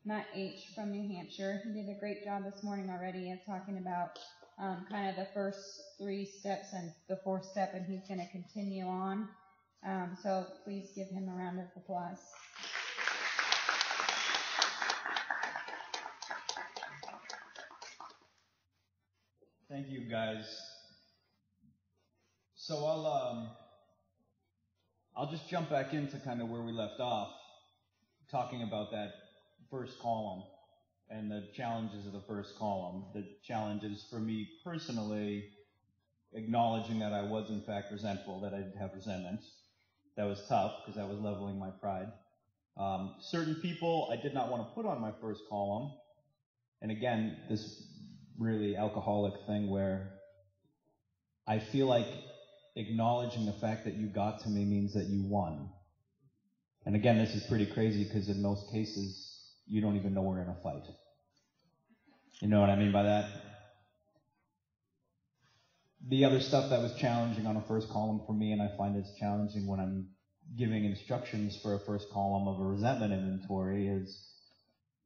Matt H. from New Hampshire. He did a great job this morning already of talking about kind of the first 3 steps and the 4th step, and he's going to continue on. So please give him a round of applause. Thank you, guys. So I'll just jump back into kind of where we left off, talking about that first column and the challenges of the first column. The challenges for me personally, acknowledging that I was in fact resentful, that I did have resentment. That was tough because that was leveling my pride. Certain people I did not want to put on my first column. And again, this really alcoholic thing where I feel like acknowledging the fact that you got to me means that you won. And again, this is pretty crazy because in most cases, you don't even know we're in a fight. You know what I mean by that? The other stuff that was challenging on a first column for me, and I find it's challenging when I'm giving instructions for a first column of a resentment inventory, is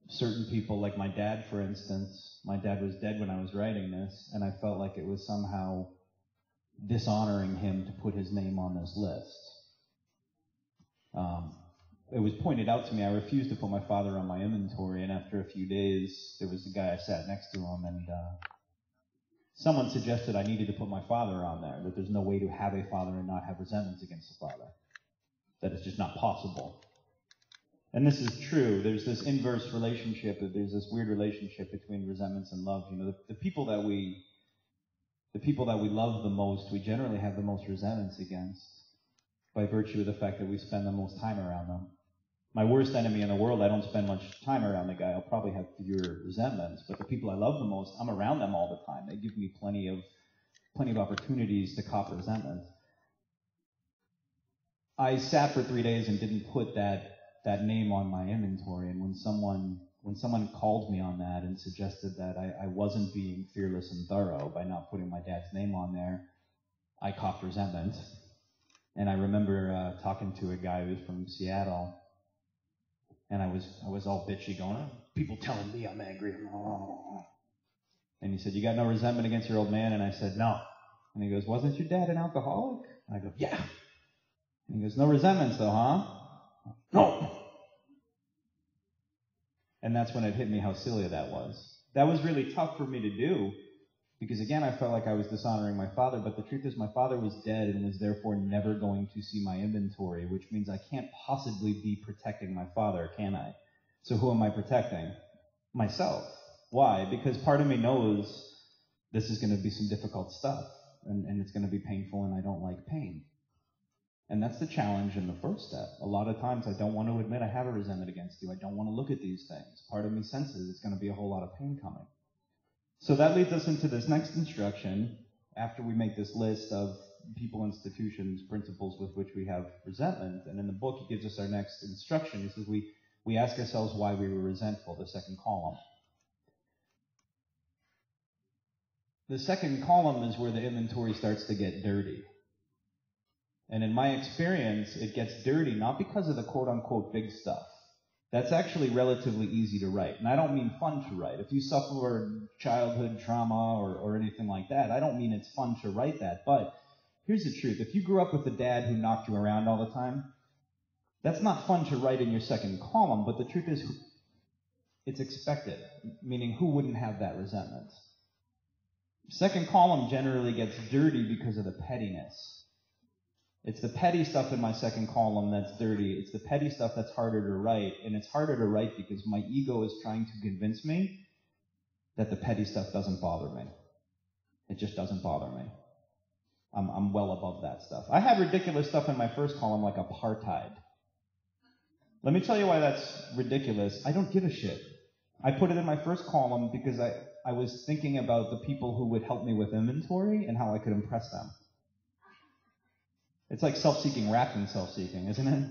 certain people, like my dad, for instance. My dad was dead when I was writing this, and I felt like it was somehow dishonoring him to put his name on this list. It was pointed out to me I refused to put my father on my inventory, and after a few days, there was a guy I sat next to him, and someone suggested I needed to put my father on there, that there's no way to have a father and not have resentments against the father, that it's just not possible. And this is true. There's this inverse relationship, there's this weird relationship between resentments and love. You know, the people that we love the most, we generally have the most resentments against, by virtue of the fact that we spend the most time around them. My worst enemy in the world, I don't spend much time around the guy. I'll probably have fewer resentments, but the people I love the most, I'm around them all the time. They give me plenty of opportunities to cop resentment. I sat for 3 days and didn't put that name on my inventory, and when someone called me on that and suggested that I wasn't being fearless and thorough by not putting my dad's name on there, I copped resentment. And I remember talking to a guy who was from Seattle, and I was all bitchy, going, oh, people telling me I'm angry. And he said, you got no resentment against your old man? And I said, no. And he goes, wasn't your dad an alcoholic? And I go, yeah. And he goes, no resentments though, huh? No. And that's when it hit me how silly that was. That was really tough for me to do, because again, I felt like I was dishonoring my father, but the truth is my father was dead and was therefore never going to see my inventory, which means I can't possibly be protecting my father, can I? So who am I protecting? Myself. Why? Because part of me knows this is going to be some difficult stuff, and it's going to be painful, and I don't like pain. And that's the challenge in the first step. A lot of times I don't want to admit I have a resentment against you. I don't want to look at these things. Part of me senses it's going to be a whole lot of pain coming. So that leads us into this next instruction. After we make this list of people, institutions, principles with which we have resentment, and in the book he gives us our next instruction. He says we ask ourselves why we were resentful, the second column. The second column is where the inventory starts to get dirty. And in my experience, it gets dirty not because of the quote-unquote big stuff. That's actually relatively easy to write. And I don't mean fun to write. If you suffer childhood trauma or anything like that, I don't mean it's fun to write that. But here's the truth. If you grew up with a dad who knocked you around all the time, that's not fun to write in your second column. But the truth is, it's expected, meaning who wouldn't have that resentment? Second column generally gets dirty because of the pettiness. It's the petty stuff in my second column that's dirty. It's the petty stuff that's harder to write. And it's harder to write because my ego is trying to convince me that the petty stuff doesn't bother me. It just doesn't bother me. I'm well above that stuff. I have ridiculous stuff in my first column like apartheid. Let me tell you why that's ridiculous. I don't give a shit. I put it in my first column because I was thinking about the people who would help me with inventory and how I could impress them. It's like self-seeking wrapped in self-seeking, isn't it?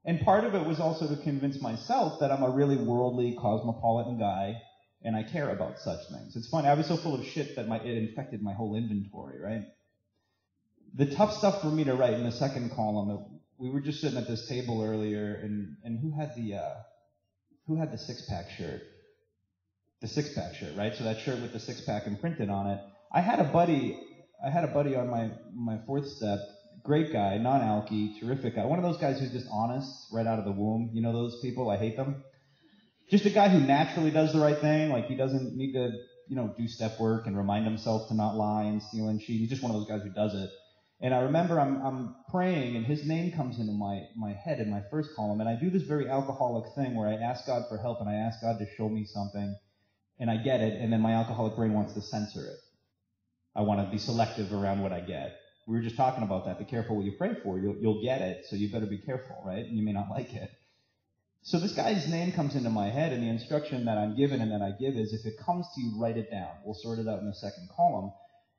And part of it was also to convince myself that I'm a really worldly, cosmopolitan guy, and I care about such things. It's funny, I was so full of shit that it infected my whole inventory, right? The tough stuff for me to write in the second column, we were just sitting at this table earlier, and who who had the six-pack shirt? The six-pack shirt, right? So that shirt with the six-pack imprinted on it. I had a buddy on my fourth step, great guy, non-alky, terrific guy. One of those guys who's just honest right out of the womb. You know those people? I hate them. Just a guy who naturally does the right thing. Like he doesn't need to, do step work and remind himself to not lie and steal and cheat. He's just one of those guys who does it. And I remember I'm praying and his name comes into my head in my first column. And I do this very alcoholic thing where I ask God for help and I ask God to show me something. And I get it, and then my alcoholic brain wants to censor it. I want to be selective around what I get. We were just talking about that. Be careful what you pray for. You'll get it, so you better be careful, right? And you may not like it. So this guy's name comes into my head, and the instruction that I'm given and that I give is, if it comes to you, write it down. We'll sort it out in the second column.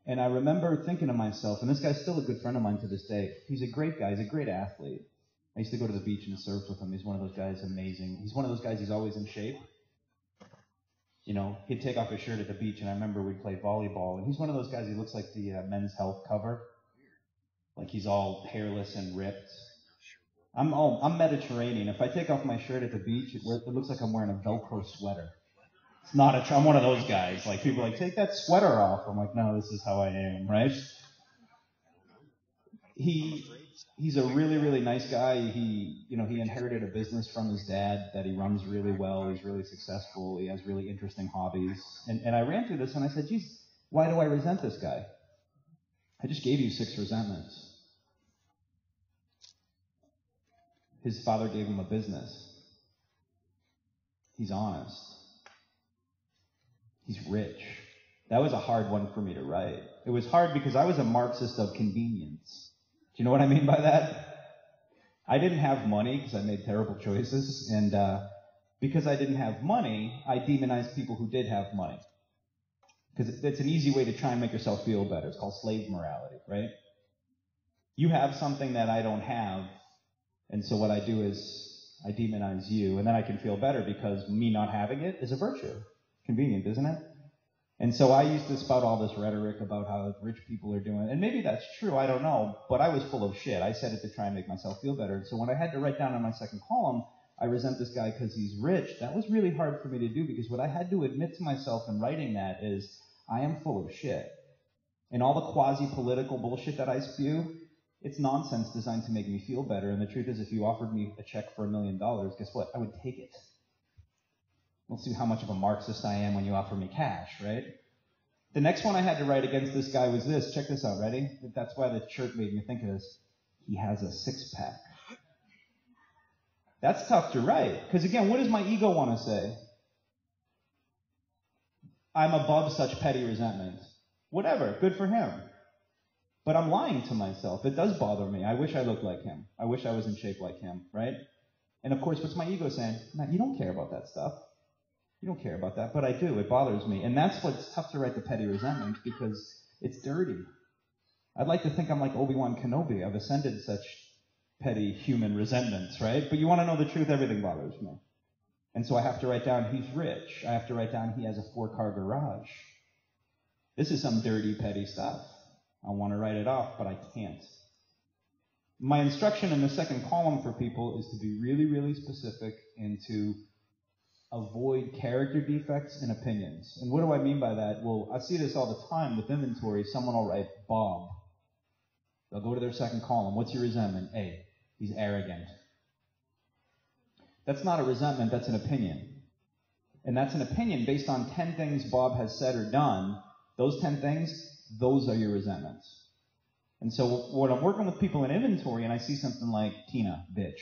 And I remember thinking to myself, and this guy's still a good friend of mine to this day. He's a great guy. He's a great athlete. I used to go to the beach and surf with him. He's one of those guys, amazing. He's one of those guys, he's always in shape. He'd take off his shirt at the beach, and I remember we'd play volleyball, and he's one of those guys, he looks like the Men's Health cover. Like he's all hairless and ripped. I'm Mediterranean. If I take off my shirt at the beach, it looks like I'm wearing a Velcro sweater. It's not I'm one of those guys. Like people are like, take that sweater off. I'm like, no, this is how I am, right? He's a really, really nice guy. He inherited a business from his dad that he runs really well. He's really successful. He has really interesting hobbies. And I ran through this and I said, geez, why do I resent this guy? I just gave you 6 resentments. His father gave him a business. He's honest. He's rich. That was a hard one for me to write. It was hard because I was a Marxist of convenience. Do you know what I mean by that? I didn't have money because I made terrible choices. And because I didn't have money, I demonized people who did have money. Because it's an easy way to try and make yourself feel better. It's called slave morality, right? You have something that I don't have, and so what I do is I demonize you, and then I can feel better because me not having it is a virtue. Convenient, isn't it? And so I used to spout all this rhetoric about how rich people are doing, and maybe that's true, I don't know, but I was full of shit. I said it to try and make myself feel better. And so when I had to write down on my second column, I resent this guy because he's rich, that was really hard for me to do because what I had to admit to myself in writing that is I am full of shit. And all the quasi-political bullshit that I spew, it's nonsense designed to make me feel better. And the truth is, if you offered me a check for $1 million, guess what? I would take it. We'll see how much of a Marxist I am when you offer me cash, right? The next one I had to write against this guy was this. Check this out, ready? That's why the shirt made me think of this. He has a 6-pack. That's tough to write. Because again, what does my ego want to say? I'm above such petty resentment. Whatever, good for him. But I'm lying to myself. It does bother me. I wish I looked like him. I wish I was in shape like him, right? And of course, what's my ego saying? Matt, you don't care about that stuff. You don't care about that, but I do. It bothers me. And that's what's tough to write the petty resentment because it's dirty. I'd like to think I'm like Obi-Wan Kenobi. I've ascended such petty human resentments, right? But you want to know the truth, everything bothers me. And so I have to write down he's rich. I have to write down he has a 4-car garage. This is some dirty, petty stuff. I want to write it off, but I can't. My instruction in the second column for people is to be really, really specific and to avoid character defects and opinions. And what do I mean by that? Well, I see this all the time with inventory. Someone will write Bob. They'll go to their second column. What's your resentment? A, he's arrogant. That's not a resentment, that's an opinion. And that's an opinion based on 10 things Bob has said or done. Those 10 things, those are your resentments. And so when I'm working with people in inventory and I see something like, Tina, bitch,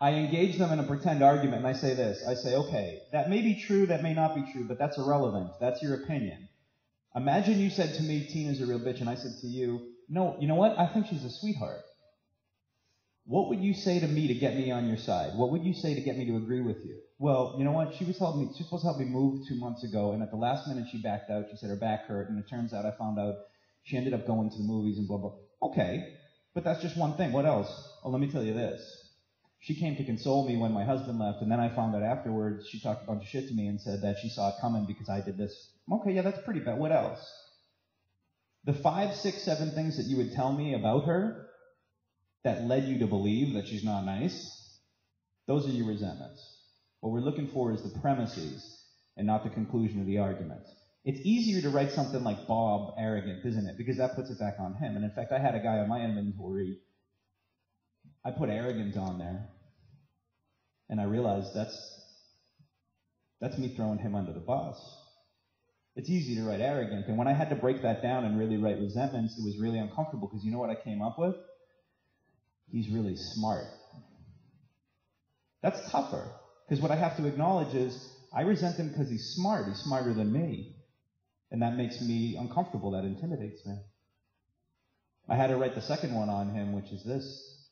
I engage them in a pretend argument and I say this. I say, okay, that may be true, that may not be true, but that's irrelevant. That's your opinion. Imagine you said to me, Tina's a real bitch, and I said to you, no, you know what? I think she's a sweetheart. What would you say to me to get me on your side? What would you say to get me to agree with you? Well, you know what? She was supposed to help me move 2 months ago, and at the last minute she backed out. She said her back hurt, and it turns out I found out she ended up going to the movies and blah, blah. Okay, but that's just one thing. What else? Oh, let me tell you this. She came to console me when my husband left, and then I found out afterwards she talked a bunch of shit to me and said that she saw it coming because I did this. Okay, yeah, that's pretty bad. What else? The 5, 6, 7 things that you would tell me about her that led you to believe that she's not nice, Those are your resentments. What we're looking for is the premises and not the conclusion of the argument. It's easier to write something like Bob arrogant, isn't it? Because that puts it back on him. And in fact, I had a guy on my inventory, I put arrogant on there, and I realized that's me throwing him under the bus. It's easy to write arrogant, and when I had to break that down and really write resentments, it was really uncomfortable, because you know what I came up with? He's really smart. That's tougher, because what I have to acknowledge is I resent him because he's smart. He's smarter than me. And that makes me uncomfortable. That intimidates me. I had to write the second one on him, which is this.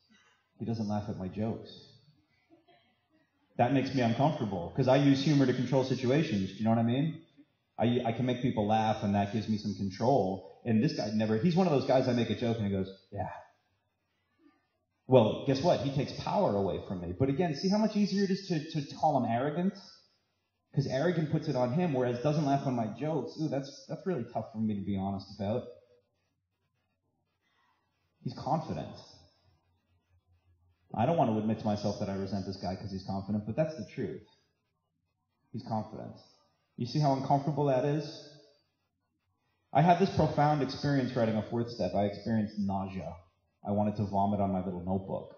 He doesn't laugh at my jokes. That makes me uncomfortable, because I use humor to control situations. Do you know what I mean? I can make people laugh, and that gives me some control. And this guy he's one of those guys I make a joke, and he goes, yeah. Well, guess what? He takes power away from me. But again, see how much easier it is to call him arrogant? Because arrogant puts it on him, whereas doesn't laugh on my jokes. Ooh, that's really tough for me to be honest about. He's confident. I don't want to admit to myself that I resent this guy because he's confident, but that's the truth. He's confident. You see how uncomfortable that is? I had this profound experience writing a fourth step. I experienced nausea. I wanted to vomit on my little notebook.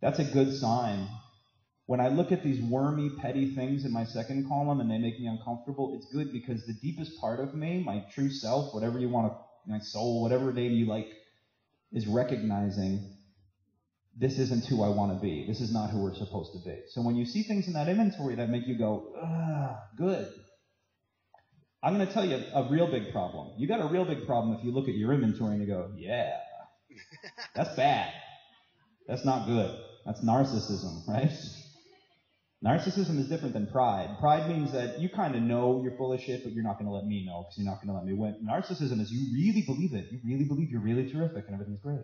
That's a good sign. When I look at these wormy, petty things in my second column and they make me uncomfortable, it's good, because the deepest part of me, my true self, whatever you want to, my soul, whatever name you like, is recognizing this isn't who I want to be. This is not who we're supposed to be. So when you see things in that inventory that make you go, good. I'm going to tell you a real big problem. You got a real big problem if you look at your inventory and you go, yeah, that's bad. That's not good. That's narcissism, right? Narcissism is different than pride. Pride means that you kind of know you're full of shit, but you're not going to let me know because you're not going to let me win. Narcissism is you really believe it. You really believe you're really terrific and everything's great.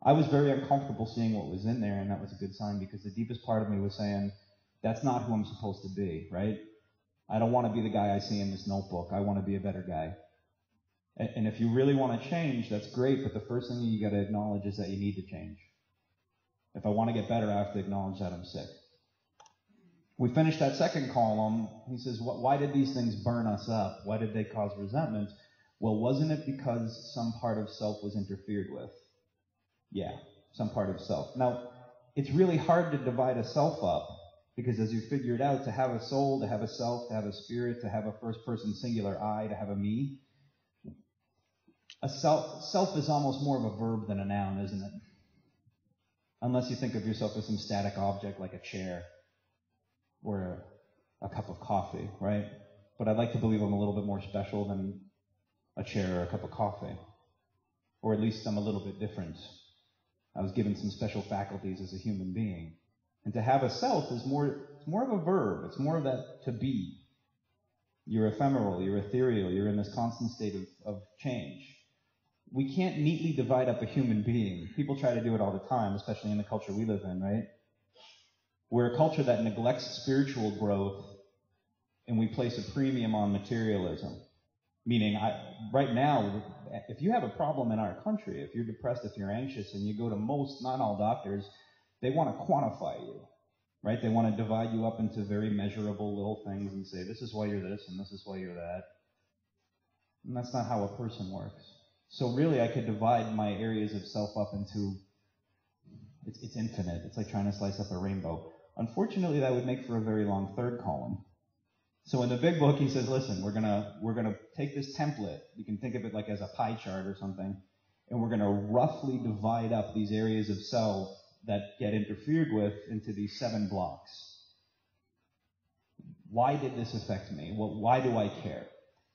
I was very uncomfortable seeing what was in there, and that was a good sign, because the deepest part of me was saying, that's not who I'm supposed to be, right? I don't want to be the guy I see in this notebook. I want to be a better guy. And if you really want to change, that's great, but the first thing you got to acknowledge is that you need to change. If I want to get better, I have to acknowledge that I'm sick. We finished that second column. He says, why did these things burn us up? Why did they cause resentment? Well, wasn't it because some part of self was interfered with? Yeah, some part of self. Now, it's really hard to divide a self up, because as you figured out, to have a soul, to have a self, to have a spirit, to have a first-person singular I, to have a me, a self is almost more of a verb than a noun, isn't it? Unless you think of yourself as some static object like a chair or a cup of coffee, right? But I'd like to believe I'm a little bit more special than a chair or a cup of coffee. Or at least I'm a little bit different. I was given some special faculties as a human being. And to have a self is more of a verb. It's more of that to be. You're ephemeral, you're ethereal, you're in this constant state of change. We can't neatly divide up a human being. People try to do it all the time, especially in the culture we live in, right? We're a culture that neglects spiritual growth, and we place a premium on materialism. Meaning, right now, if you have a problem in our country, if you're depressed, if you're anxious, and you go to most, not all doctors, they want to quantify you, right? They want to divide you up into very measurable little things and say, this is why you're this, and this is why you're that. And that's not how a person works. So really, I could divide my areas of self up into, it's infinite. It's like trying to slice up a rainbow. Unfortunately, that would make for a very long third column. So in the big book, he says, listen, we're gonna take this template. You can think of it like as a pie chart or something, and we're gonna roughly divide up these areas of self that get interfered with into these 7 blocks. Why did this affect me? Well, why do I care?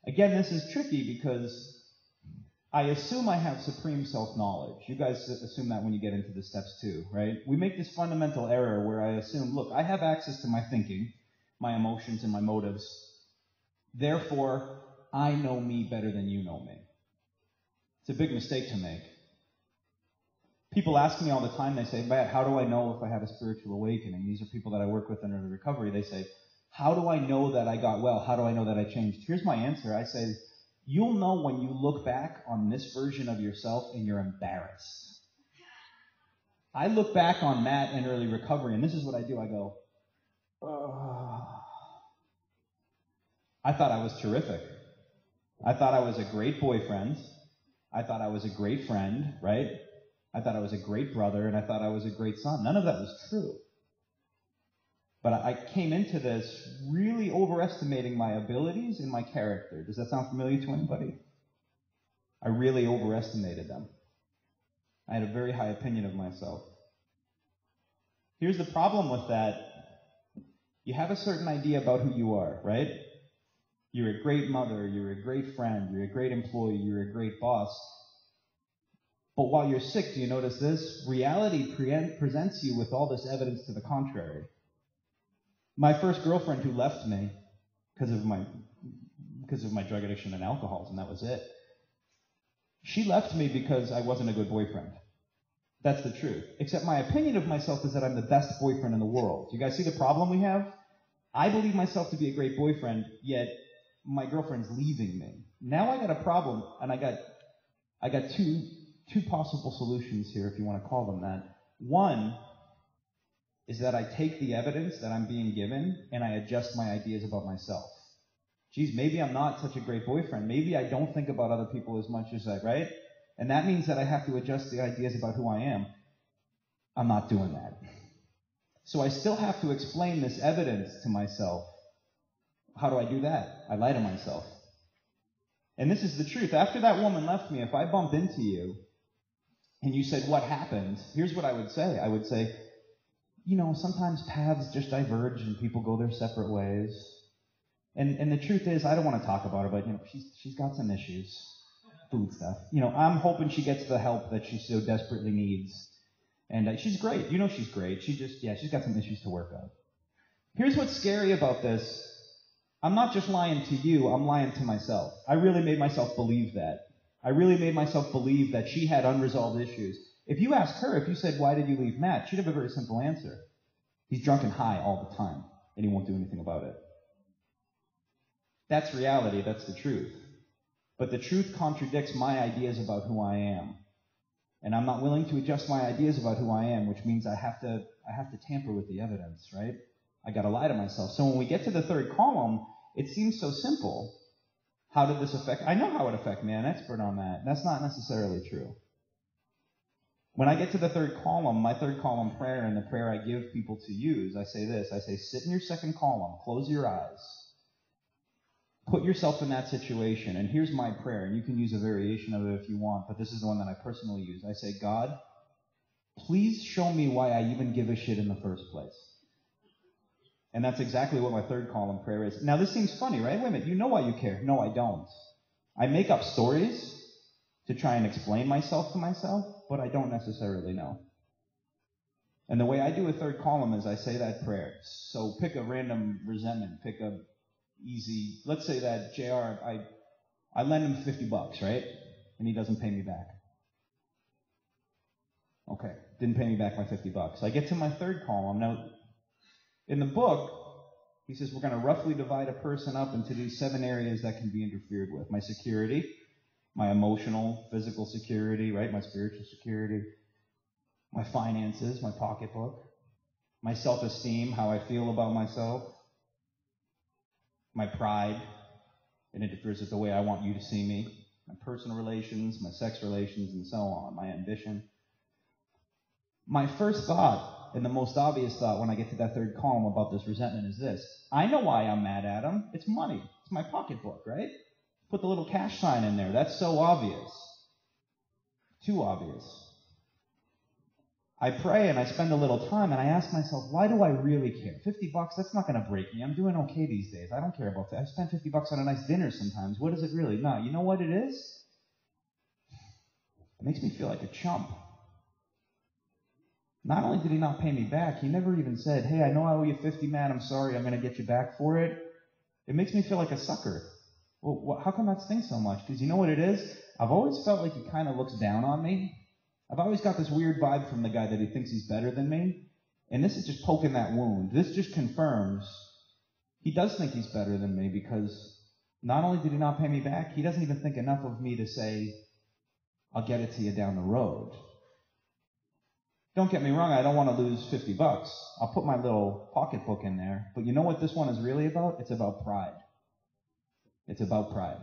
Again, this is tricky because I assume I have supreme self-knowledge. You guys assume that when you get into the steps too, right? We make this fundamental error where I assume, look, I have access to my thinking, my emotions, and my motives. Therefore, I know me better than you know me. It's a big mistake to make. People ask me all the time, they say, Matt, how do I know if I have a spiritual awakening? These are people that I work with in the recovery. They say, how do I know that I got well? How do I know that I changed? Here's my answer. I say, you'll know when you look back on this version of yourself and you're embarrassed. I look back on Matt and early recovery, and this is what I do. I go, I thought I was terrific. I thought I was a great boyfriend. I thought I was a great friend, right? I thought I was a great brother, and I thought I was a great son. None of that was true. But I came into this really overestimating my abilities and my character. Does that sound familiar to anybody? I really overestimated them. I had a very high opinion of myself. Here's the problem with that. You have a certain idea about who you are, right? You're a great mother, you're a great friend, you're a great employee, you're a great boss. But while you're sick, do you notice this? Reality presents you with all this evidence to the contrary. My first girlfriend who left me because of my drug addiction and alcoholism, that was it. She left me because I wasn't a good boyfriend. That's the truth. Except my opinion of myself is that I'm the best boyfriend in the world. Do you guys see the problem we have? I believe myself to be a great boyfriend, yet my girlfriend's leaving me. Now I got a problem, and I got two possible solutions here, if you want to call them that. One is that I take the evidence that I'm being given and I adjust my ideas about myself. Geez, maybe I'm not such a great boyfriend. Maybe I don't think about other people as much as right? And that means that I have to adjust the ideas about who I am. I'm not doing that. So I still have to explain this evidence to myself. How do I do that? I lie to myself. And this is the truth. After that woman left me, if I bump into you and you said, what happened? Here's what I would say. I would say, sometimes paths just diverge and people go their separate ways. And the truth is, I don't want to talk about her, but she's got some issues. Food stuff. I'm hoping she gets the help that she so desperately needs. And she's great. She's great. She's got some issues to work out. Here's what's scary about this. I'm not just lying to you, I'm lying to myself. I really made myself believe that. I really made myself believe that she had unresolved issues. If you ask her, if you said, why did you leave Matt? She'd have a very simple answer. He's drunk and high all the time, and he won't do anything about it. That's reality, that's the truth. But the truth contradicts my ideas about who I am. And I'm not willing to adjust my ideas about who I am, which means I have to tamper with the evidence, right? I got to lie to myself. So when we get to the third column, it seems so simple. How did this affect? I know how it affected me. I'm an expert on that. That's not necessarily true. When I get to the third column, my third column prayer and the prayer I give people to use, I say this. I say, sit in your second column. Close your eyes. Put yourself in that situation. And here's my prayer. And you can use a variation of it if you want, but this is the one that I personally use. I say, God, please show me why I even give a shit in the first place. And that's exactly what my third column prayer is. Now, this seems funny, right? Wait a minute. You know why you care. No, I don't. I make up stories to try and explain myself to myself, but I don't necessarily know. And the way I do a third column is I say that prayer. So pick a random resentment. Pick a easy, let's say that JR, I lend him $50, right? And he doesn't pay me back. Okay, didn't pay me back my $50. I get to my third column. Now, in the book, he says we're going to roughly divide a person up into these 7 areas that can be interfered with. My security, my emotional, physical security, right? My spiritual security, my finances, my pocketbook, my self-esteem, how I feel about myself, my pride, it interferes with the way I want you to see me, my personal relations, my sex relations, and so on, my ambition. My first thought, and the most obvious thought when I get to that third column about this resentment is this. I know why I'm mad at him. It's money. It's my pocketbook, right? Put the little cash sign in there. That's so obvious. Too obvious. I pray and I spend a little time and I ask myself, why do I really care? $50, that's not going to break me. I'm doing okay these days. I don't care about that. I spend $50 on a nice dinner sometimes. What is it really? No, you know what it is? It makes me feel like a chump. Not only did he not pay me back, he never even said, hey, I know I owe you $50, man. I'm sorry. I'm going to get you back for it. It makes me feel like a sucker. Well, how come that stings so much? Because you know what it is? I've always felt like he kind of looks down on me. I've always got this weird vibe from the guy that he thinks he's better than me. And this is just poking that wound. This just confirms he does think he's better than me because not only did he not pay me back, he doesn't even think enough of me to say, I'll get it to you down the road. Don't get me wrong, I don't want to lose $50. I'll put my little pocketbook in there. But you know what this one is really about? It's about pride. It's about pride.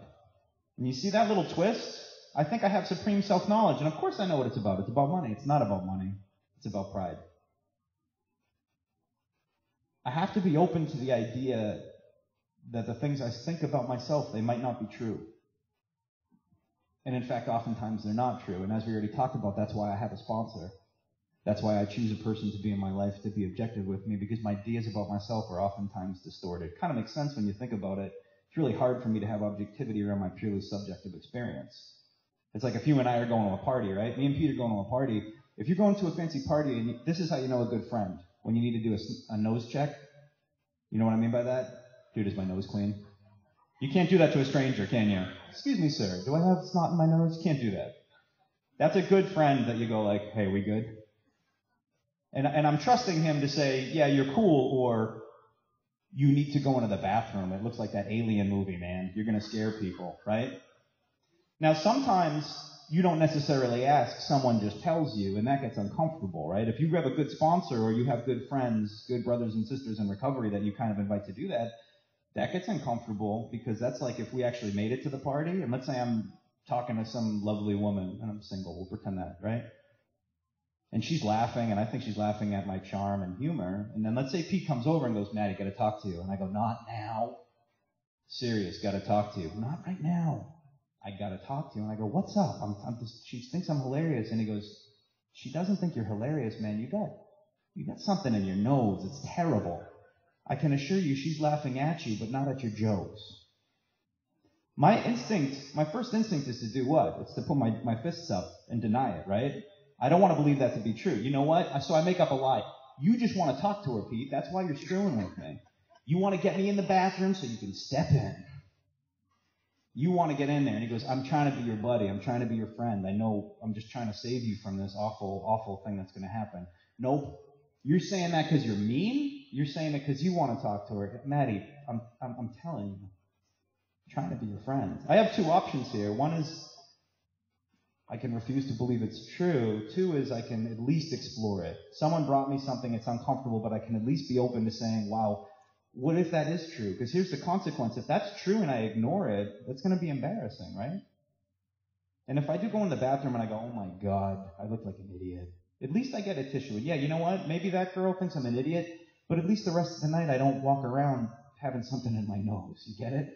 And you see that little twist? I think I have supreme self-knowledge, and of course I know what it's about. It's about money. It's not about money. It's about pride. I have to be open to the idea that the things I think about myself, they might not be true. And in fact, oftentimes they're not true. And as we already talked about, that's why I have a sponsor. That's why I choose a person to be in my life, to be objective with me, because my ideas about myself are oftentimes distorted. It kind of makes sense when you think about it. It's really hard for me to have objectivity around my purely subjective experience. It's like if you and I are going to a party, right? Me and Pete are going to a party. If you're going to a fancy party, and this is how you know a good friend, when you need to do a nose check. You know what I mean by that? Dude, is my nose clean? You can't do that to a stranger, can you? Excuse me, sir. Do I have snot in my nose? You can't do that. That's a good friend that you go like, hey, we good? And I'm trusting him to say, yeah, you're cool, or you need to go into the bathroom. It looks like that Alien movie, man. You're going to scare people, right? Now, sometimes you don't necessarily ask. Someone just tells you, and that gets uncomfortable, right? If you have a good sponsor or you have good friends, good brothers and sisters in recovery that you kind of invite to do that, that gets uncomfortable because that's like if we actually made it to the party, and let's say I'm talking to some lovely woman, and I'm single, we'll pretend that, right? And she's laughing, and I think she's laughing at my charm and humor. And then let's say Pete comes over and goes, Maddie, got to talk to you. And I go, not now. Serious, got to talk to you. Not right now. I got to talk to you. And I go, what's up? She thinks I'm hilarious. And he goes, she doesn't think you're hilarious, man. You got something in your nose. It's terrible. I can assure you she's laughing at you, but not at your jokes. My first instinct is to do what? It's to put my fists up and deny it, right? I don't want to believe that to be true. You know what? So I make up a lie. You just want to talk to her, Pete. That's why you're screwing with me. You want to get me in the bathroom so you can step in. You want to get in there. And he goes, I'm trying to be your buddy. I'm trying to be your friend. I know I'm just trying to save you from this awful, awful thing that's going to happen. Nope. You're saying that because you're mean? You're saying it because you want to talk to her. Maddie, I'm telling you. I'm trying to be your friend. I have two options here. One is I can refuse to believe it's true. Two is I can at least explore it. Someone brought me something, it's uncomfortable, but I can at least be open to saying, wow, what if that is true? Because here's the consequence. If that's true and I ignore it, that's going to be embarrassing, right? And if I do go in the bathroom and I go, oh my God, I look like an idiot, at least I get a tissue. And yeah, you know what? Maybe that girl thinks I'm an idiot, but at least the rest of the night I don't walk around having something in my nose. You get it?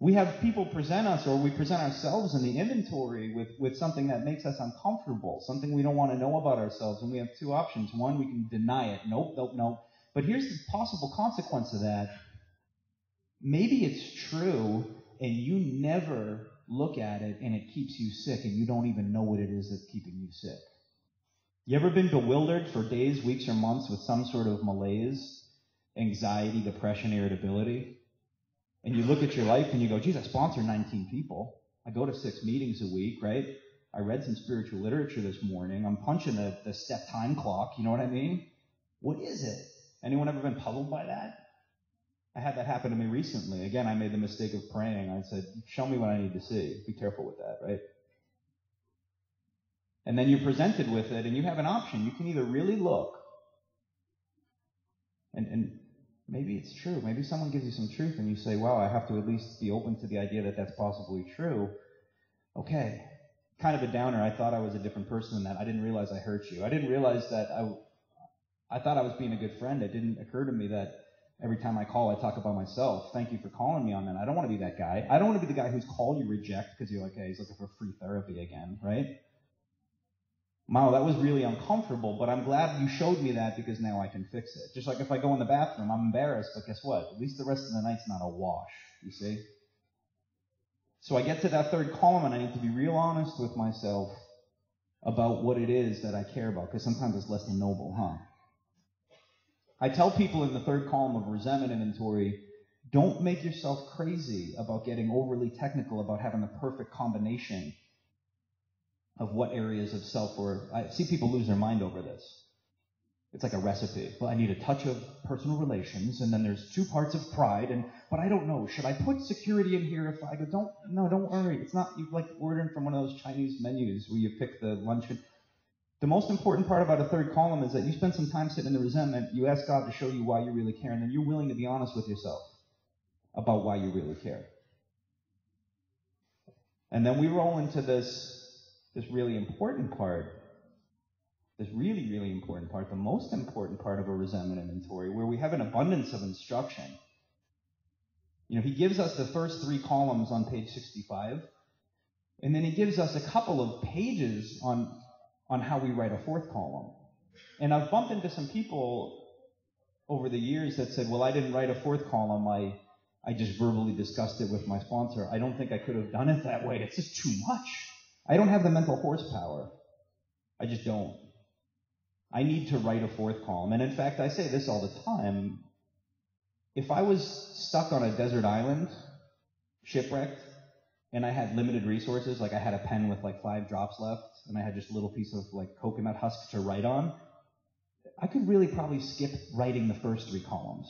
We have people present us, or we present ourselves in the inventory with something that makes us uncomfortable, something we don't want to know about ourselves, and we have two options. One, we can deny it. Nope, nope, nope. But here's the possible consequence of that. Maybe it's true, and you never look at it, and it keeps you sick, and you don't even know what it is that's keeping you sick. You ever been bewildered for days, weeks, or months with some sort of malaise, anxiety, depression, irritability? And you look at your life and you go, geez, I sponsor 19 people. I go to 6 meetings a week, right? I read some spiritual literature this morning. I'm punching the step time clock. You know what I mean? What is it? Anyone ever been puzzled by that? I had that happen to me recently. Again, I made the mistake of praying. I said, show me what I need to see. Be careful with that, right? And then you're presented with it and you have an option. You can either really look and maybe it's true. Maybe someone gives you some truth and you say, wow, I have to at least be open to the idea that that's possibly true. Okay. Kind of a downer. I thought I was a different person than that. I didn't realize I hurt you. I didn't realize that I thought I was being a good friend. It didn't occur to me that every time I call, I talk about myself. Thank you for calling me on that. I don't want to be that guy. I don't want to be the guy whose call you reject because you're like, hey, he's looking for free therapy again, right? Wow, that was really uncomfortable, but I'm glad you showed me that because now I can fix it. Just like if I go in the bathroom, I'm embarrassed, but guess what? At least the rest of the night's not a wash, you see? So I get to that third column and I need to be real honest with myself about what it is that I care about, because sometimes it's less than noble, huh? I tell people in the third column of resentment inventory, don't make yourself crazy about getting overly technical about having the perfect combination of what areas of self or I see people lose their mind over this. It's like a recipe. Well, I need a touch of personal relations, and then there's 2 parts of pride, but I don't know. Should I put security in here if I go, don't worry. It's not you like ordering from one of those Chinese menus where you pick the luncheon. The most important part about a third column is that you spend some time sitting in the resentment, you ask God to show you why you really care, and then you're willing to be honest with yourself about why you really care. And then we roll into this really important part, this really, really important part, the most important part of a resentment inventory, where we have an abundance of instruction. He gives us the first 3 columns on page 65, and then he gives us a couple of pages on how we write a 4th column. And I've bumped into some people over the years that said, well, I didn't write a 4th column, I just verbally discussed it with my sponsor. I don't think I could have done it that way. It's just too much. I don't have the mental horsepower. I just don't. I need to write a 4th column. And in fact, I say this all the time. If I was stuck on a desert island, shipwrecked, and I had limited resources, like I had a pen with like 5 drops left, and I had just a little piece of like coconut husk to write on, I could really probably skip writing the first 3 columns.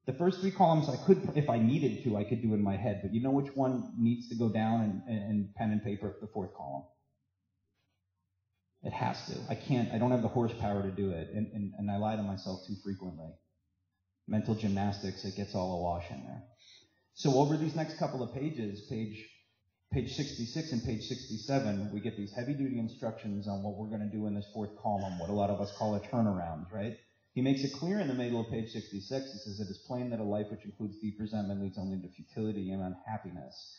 The first 3 columns I could, if I needed to, I could do in my head, but you know which one needs to go down in pen and paper? The 4th column. It has to. I don't have the horsepower to do it, and I lie to myself too frequently. Mental gymnastics, it gets all awash in there. So over these next couple of pages, page 66 and page 67, we get these heavy-duty instructions on what we're going to do in this 4th column, what a lot of us call a turnaround, right? He makes it clear in the middle of page 66. He says, it is plain that a life which includes deep resentment leads only to futility and unhappiness.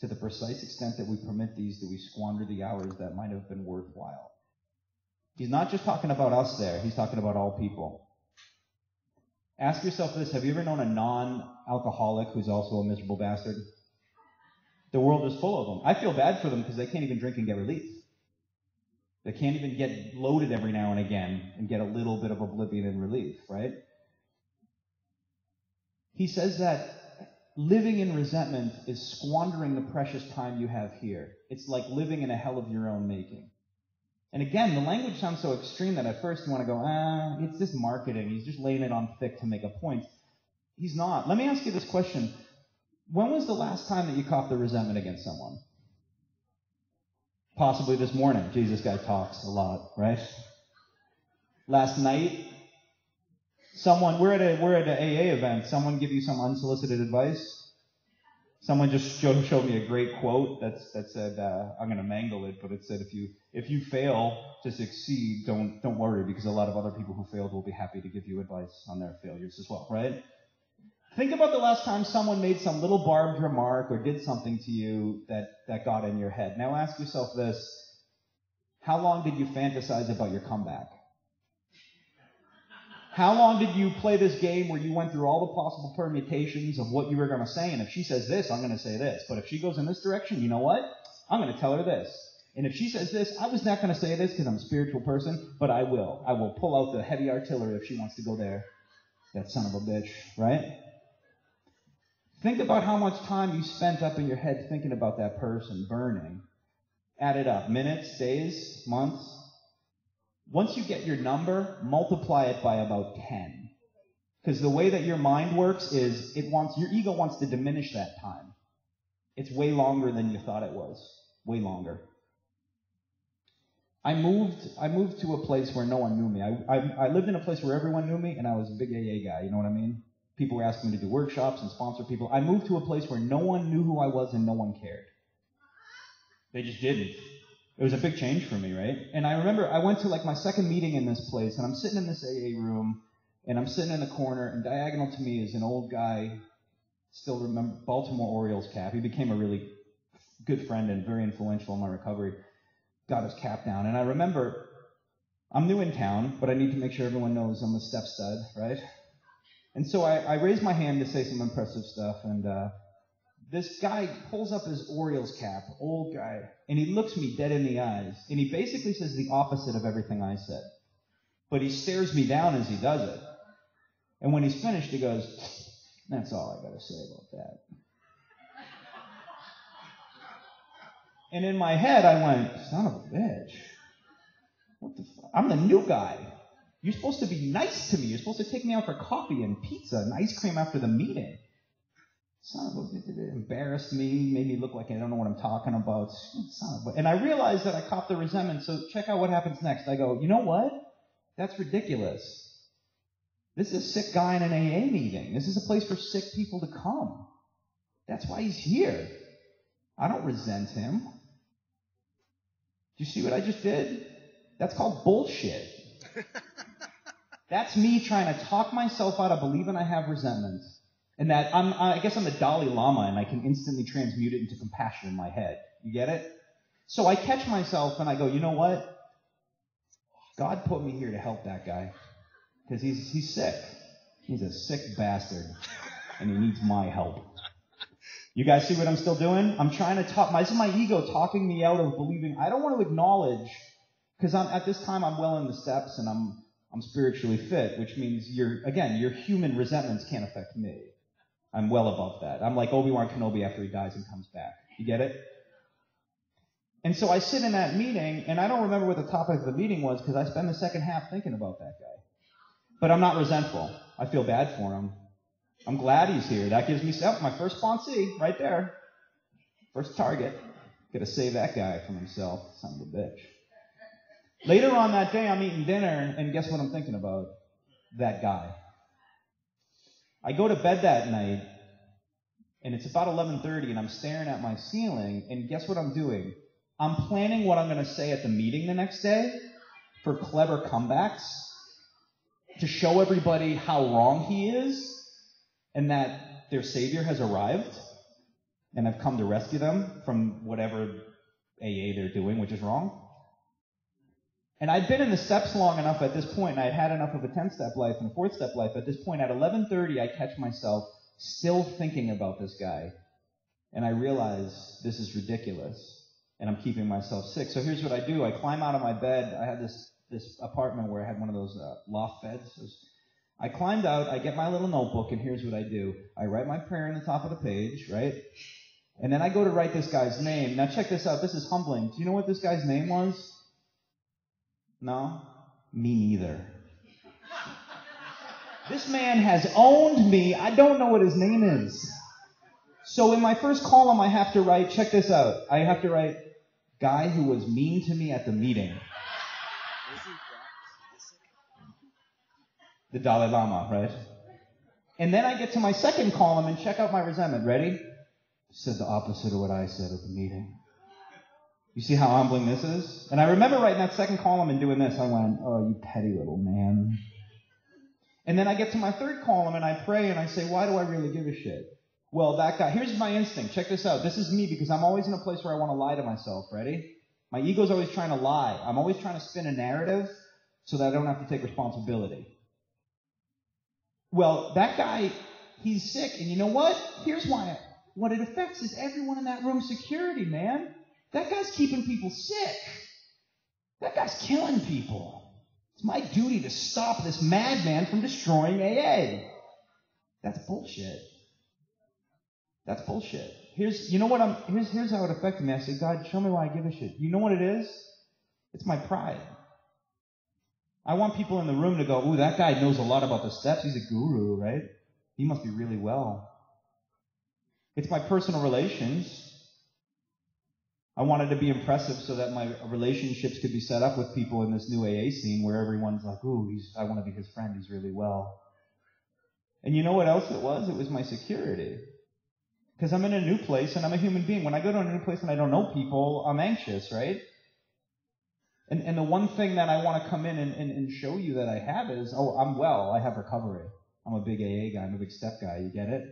To the precise extent that we permit these, do we squander the hours that might have been worthwhile. He's not just talking about us there. He's talking about all people. Ask yourself this. Have you ever known a non-alcoholic who's also a miserable bastard? The world is full of them. I feel bad for them because they can't even drink and get relief. They can't even get loaded every now and again and get a little bit of oblivion and relief, right? He says that living in resentment is squandering the precious time you have here. It's like living in a hell of your own making. And again, the language sounds so extreme that at first you want to go, it's just marketing. He's just laying it on thick to make a point. He's not. Let me ask you this question. When was the last time that you copped the resentment against someone? Possibly this morning. Jesus guy talks a lot, right? Last night, we're at an AA event. Someone give you some unsolicited advice? Someone just showed me a great quote that said, I'm going to mangle it, but it said, if you fail to succeed, don't worry, because a lot of other people who failed will be happy to give you advice on their failures as well, right? Think about the last time someone made some little barbed remark or did something to you that got in your head. Now ask yourself this. How long did you fantasize about your comeback? How long did you play this game where you went through all the possible permutations of what you were going to say? And if she says this, I'm going to say this. But if she goes in this direction, you know what? I'm going to tell her this. And if she says this, I was not going to say this because I'm a spiritual person, but I will. I will pull out the heavy artillery if she wants to go there. That son of a bitch, right? Think about how much time you spent up in your head thinking about that person burning. Add it up. Minutes, days, months. Once you get your number, multiply it by about 10. Because the way that your mind works is your ego wants to diminish that time. It's way longer than you thought it was. Way longer. I moved to a place where no one knew me. I lived in a place where everyone knew me, and I was a big AA guy, you know what I mean? People were asking me to do workshops and sponsor people. I moved to a place where no one knew who I was and no one cared. They just didn't. It was a big change for me, right? And I remember I went to like my second meeting in this place, and I'm sitting in this AA room, and I'm sitting in the corner, and diagonal to me is an old guy, still remember, Baltimore Orioles cap. He became a really good friend and very influential in my recovery. Got his cap down. And I remember, I'm new in town, but I need to make sure everyone knows I'm a step stud, right? And so I raised my hand to say some impressive stuff, and this guy pulls up his Orioles cap, old guy, and he looks me dead in the eyes, and he basically says the opposite of everything I said. But he stares me down as he does it. And when he's finished, he goes, that's all I got to say about that. And in my head, I went, son of a bitch. What the fuck? I'm the new guy. You're supposed to be nice to me. You're supposed to take me out for coffee and pizza and ice cream after the meeting. It embarrassed me, made me look like I don't know what I'm talking about. And I realized that I copped the resentment, so check out what happens next. I go, you know what? That's ridiculous. This is a sick guy in an AA meeting. This is a place for sick people to come. That's why he's here. I don't resent him. Do you see what I just did? That's called bullshit. That's me trying to talk myself out of believing I have resentment. And that I guess I'm the Dalai Lama and I can instantly transmute it into compassion in my head. You get it? So I catch myself and I go, you know what? God put me here to help that guy. Because he's sick. He's a sick bastard. And he needs my help. You guys see what I'm still doing? I'm trying to talk. This is my ego talking me out of believing. I don't want to acknowledge, because at this time I'm well in the steps and I'm spiritually fit, which means your human resentments can't affect me. I'm well above that. I'm like Obi-Wan Kenobi after he dies and comes back. You get it? And so I sit in that meeting, and I don't remember what the topic of the meeting was because I spend the second half thinking about that guy. But I'm not resentful. I feel bad for him. I'm glad he's here. That gives me my first sponsee right there. First target. Got to save that guy from himself. Son of a bitch. Later on that day, I'm eating dinner, and guess what I'm thinking about? That guy. I go to bed that night, and it's about 11:30, and I'm staring at my ceiling, and guess what I'm doing? I'm planning what I'm going to say at the meeting the next day for clever comebacks to show everybody how wrong he is and that their Savior has arrived, and I've come to rescue them from whatever AA they're doing, which is wrong. And I'd been in the steps long enough at this point, and I'd had enough of a 10-step life and a 4-step life. At this point, at 11:30, I catch myself still thinking about this guy. And I realize this is ridiculous, and I'm keeping myself sick. So here's what I do. I climb out of my bed. I had this apartment where I had one of those loft beds. I climbed out. I get my little notebook, and here's what I do. I write my prayer in the top of the page, right? And then I go to write this guy's name. Now check this out. This is humbling. Do you know what this guy's name was? No? Me neither. This man has owned me. I don't know what his name is. So in my first column, I have to write, check this out. I have to write, guy who was mean to me at the meeting. The Dalai Lama, right? And then I get to my second column and check out my resentment. Ready? Said the opposite of what I said at the meeting. You see how humbling this is? And I remember writing that second column and doing this. I went, oh, you petty little man. And then I get to my third column and I pray and I say, why do I really give a shit? Well, that guy, here's my instinct. Check this out. This is me because I'm always in a place where I want to lie to myself. Ready? My ego's always trying to lie. I'm always trying to spin a narrative so that I don't have to take responsibility. Well, that guy, he's sick. And you know what? Here's why. What it affects is everyone in that room's security, man. That guy's keeping people sick. That guy's killing people. It's my duty to stop this madman from destroying AA. That's bullshit. That's bullshit. Here's how it affected me. I said, God, show me why I give a shit. You know what it is? It's my pride. I want people in the room to go, ooh, that guy knows a lot about the steps. He's a guru, right? He must be really well. It's my personal relations. I wanted to be impressive so that my relationships could be set up with people in this new AA scene where everyone's like, ooh, I want to be his friend. He's really well. And you know what else it was? It was my security. Because I'm in a new place and I'm a human being. When I go to a new place and I don't know people, I'm anxious, right? And the one thing that I want to come in and show you that I have is, oh, I'm well. I have recovery. I'm a big AA guy. I'm a big step guy. You get it?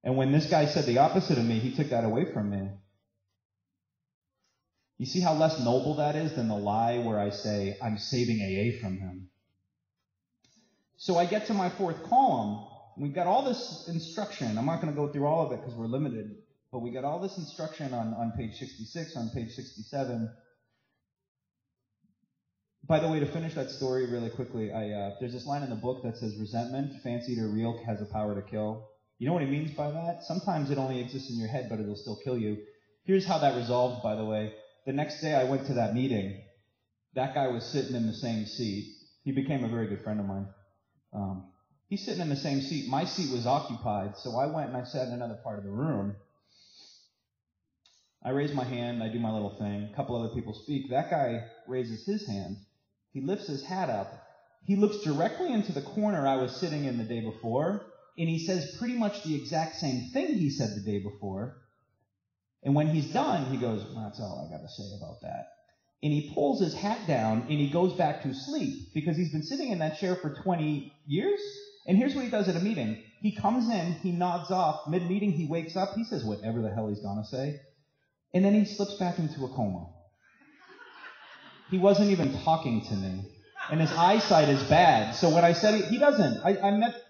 And when this guy said the opposite of me, he took that away from me. You see how less noble that is than the lie where I say, I'm saving AA from him. So I get to my fourth column. We've got all this instruction. I'm not going to go through all of it because we're limited. But we got all this instruction on page 66, on page 67. By the way, to finish that story really quickly, there's this line in the book that says, resentment, fancied or real, has the power to kill. You know what he means by that? Sometimes it only exists in your head, but it'll still kill you. Here's how that resolved, by the way. The next day I went to that meeting. That guy was sitting in the same seat. He became a very good friend of mine. He's sitting in the same seat. My seat was occupied, so I went and I sat in another part of the room. I raise my hand, I do my little thing. A couple other people speak. That guy raises his hand. He lifts his hat up. He looks directly into the corner I was sitting in the day before, and he says pretty much the exact same thing he said the day before. And when he's done, he goes, well, that's all I got to say about that. And he pulls his hat down, and he goes back to sleep, because he's been sitting in that chair for 20 years. And here's what he does at a meeting. He comes in, he nods off. Mid-meeting, he wakes up. He says whatever the hell he's going to say. And then he slips back into a coma. He wasn't even talking to me. And his eyesight is bad. So when I said he doesn't.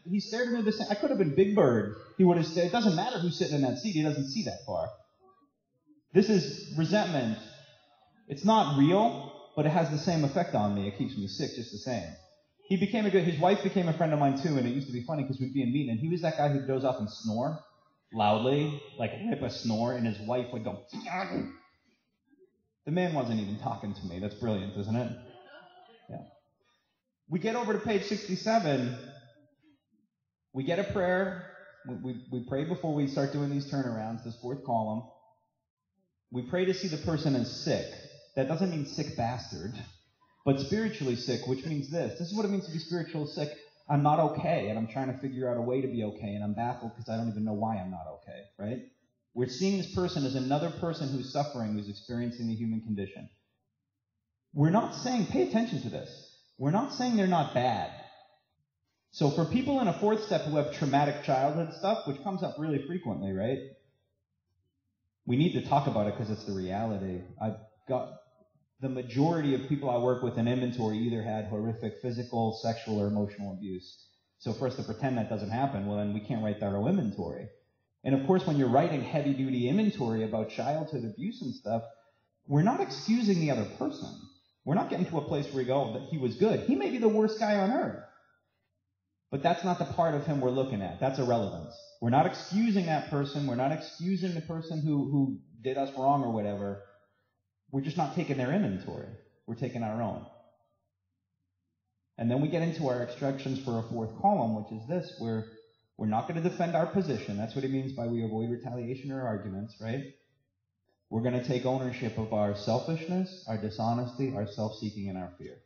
He stared at me the same. I could have been Big Bird. He would have said, it doesn't matter who's sitting in that seat. He doesn't see that far. This is resentment. It's not real, but it has the same effect on me. It keeps me sick just the same. His wife became a friend of mine too, and it used to be funny because we'd be in meeting, and he was that guy who'd doze off and snore loudly, like rip a snore, and his wife would go, the man wasn't even talking to me. That's brilliant, isn't it? Yeah. We get over to page 67. We get a prayer. We pray before we start doing these turnarounds, this fourth column. We pray to see the person as sick. That doesn't mean sick bastard, but spiritually sick, which means this. This is what it means to be spiritually sick. I'm not okay, and I'm trying to figure out a way to be okay, and I'm baffled because I don't even know why I'm not okay, right? We're seeing this person as another person who's suffering, who's experiencing the human condition. We're not saying, pay attention to this, we're not saying they're not bad. So for people in a fourth step who have traumatic childhood stuff, which comes up really frequently, right? We need to talk about it because it's the reality. I've got the majority of people I work with in inventory either had horrific physical, sexual, or emotional abuse. So for us to pretend that doesn't happen, well, then we can't write thorough inventory. And of course, when you're writing heavy-duty inventory about childhood abuse and stuff, we're not excusing the other person. We're not getting to a place where we go, that he was good. He may be the worst guy on earth. But that's not the part of him we're looking at. That's irrelevance. We're not excusing that person. We're not excusing the person who did us wrong or whatever. We're just not taking their inventory. We're taking our own. And then we get into our instructions for a fourth column, which is this, where we're not going to defend our position. That's what he means by we avoid retaliation or arguments, right? We're going to take ownership of our selfishness, our dishonesty, our self-seeking, and our fear.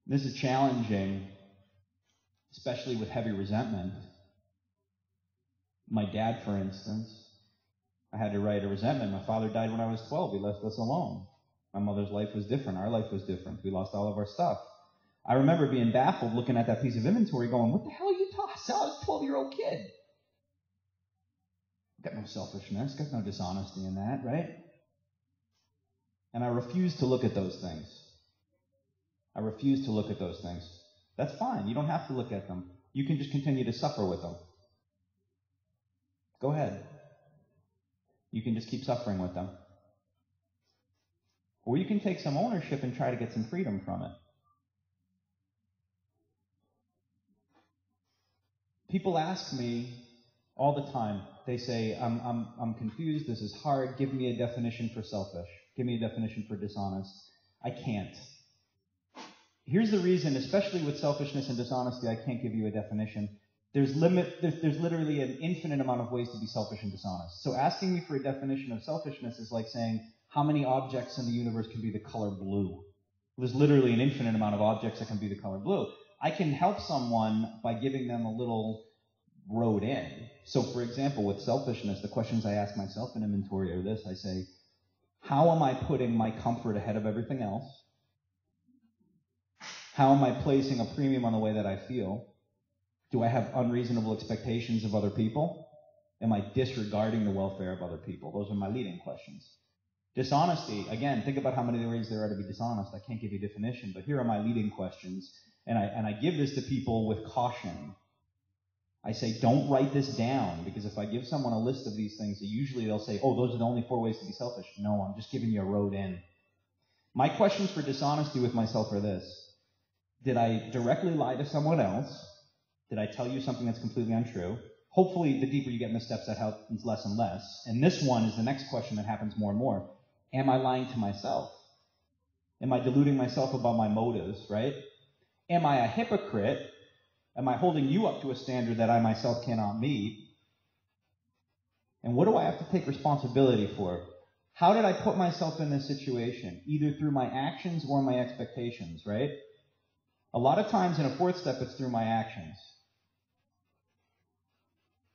This is challenging, especially with heavy resentment. My dad, for instance, I had to write a resentment. My father died when I was 12. He left us alone. My mother's life was different. Our life was different. We lost all of our stuff. I remember being baffled looking at that piece of inventory going, what the hell are you talking about? I was a 12-year-old kid. Got no selfishness, got no dishonesty in that, right? And I refuse to look at those things. I refuse to look at those things. That's fine. You don't have to look at them. You can just continue to suffer with them. Go ahead. You can just keep suffering with them. Or you can take some ownership and try to get some freedom from it. People ask me all the time, they say, I'm confused, this is hard, give me a definition for selfish, give me a definition for dishonest. I can't. Here's the reason, especially with selfishness and dishonesty, I can't give you a definition. There's literally an infinite amount of ways to be selfish and dishonest. So asking me for a definition of selfishness is like saying, how many objects in the universe can be the color blue? There's literally an infinite amount of objects that can be the color blue. I can help someone by giving them a little road in. So for example, with selfishness, the questions I ask myself in inventory are this. I say, how am I putting my comfort ahead of everything else? How am I placing a premium on the way that I feel? Do I have unreasonable expectations of other people? Am I disregarding the welfare of other people? Those are my leading questions. Dishonesty, again, think about how many ways there are to be dishonest. I can't give you a definition, but here are my leading questions. And I give this to people with caution. I say, don't write this down, because if I give someone a list of these things, usually they'll say, oh, those are the only 4 ways to be selfish. No, I'm just giving you a road in. My questions for dishonesty with myself are this. Did I directly lie to someone else? Did I tell you something that's completely untrue? Hopefully, the deeper you get in the steps, that happens less and less. And this one is the next question that happens more and more. Am I lying to myself? Am I deluding myself about my motives, right? Am I a hypocrite Am I holding you up to a standard that I myself cannot meet? And what do I have to take responsibility for? How did I put myself in this situation? Either through my actions or my expectations, right? A lot of times in a fourth step, it's through my actions.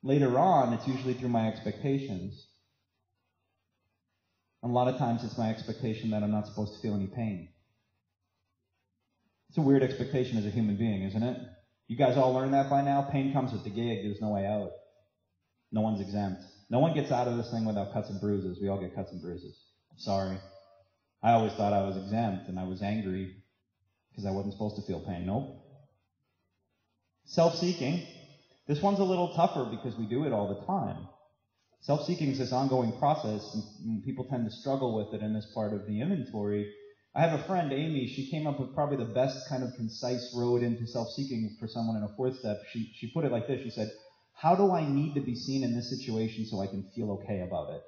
Later on, it's usually through my expectations. And a lot of times it's my expectation that I'm not supposed to feel any pain. It's a weird expectation as a human being, isn't it? You guys all learned that by now? Pain comes with the gig. There's no way out. No one's exempt. No one gets out of this thing without cuts and bruises. We all get cuts and bruises. I'm sorry. I always thought I was exempt, and I was angry because I wasn't supposed to feel pain. Nope. Self-seeking. This one's a little tougher because we do it all the time. Self-seeking is this ongoing process, and people tend to struggle with it in this part of the inventory. I have a friend, Amy. She came up with probably the best kind of concise road into self-seeking for someone in a fourth step. She put it like this. She said, how do I need to be seen in this situation so I can feel okay about it?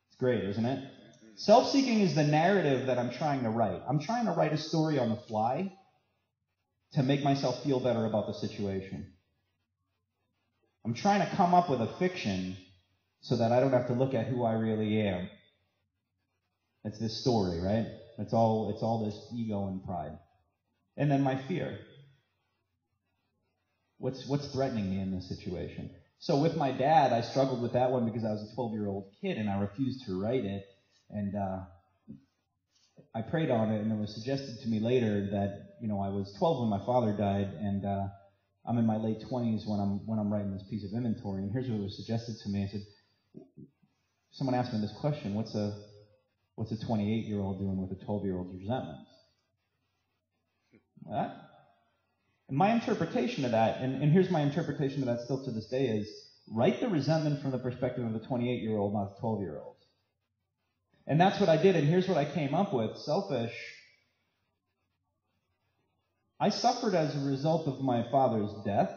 It's great, isn't it? Self-seeking is the narrative that I'm trying to write. I'm trying to write a story on the fly to make myself feel better about the situation. I'm trying to come up with a fiction so that I don't have to look at who I really am. It's this story, right? It's all this ego and pride. And then my fear. What's threatening me in this situation? So with my dad, I struggled with that one because I was a 12-year-old kid and I refused to write it. And I prayed on it, and it was suggested to me later that, I was 12 when my father died, and I'm in my late 20s when I'm writing this piece of inventory. And here's what was suggested to me. I said, someone asked me this question: what's a 28-year-old doing with a 12-year-old's resentment? What? And my interpretation of that, and here's my interpretation of that still to this day, is write the resentment from the perspective of a 28-year-old, not a 12-year-old. And that's what I did, and here's what I came up with. Selfish. I suffered as a result of my father's death,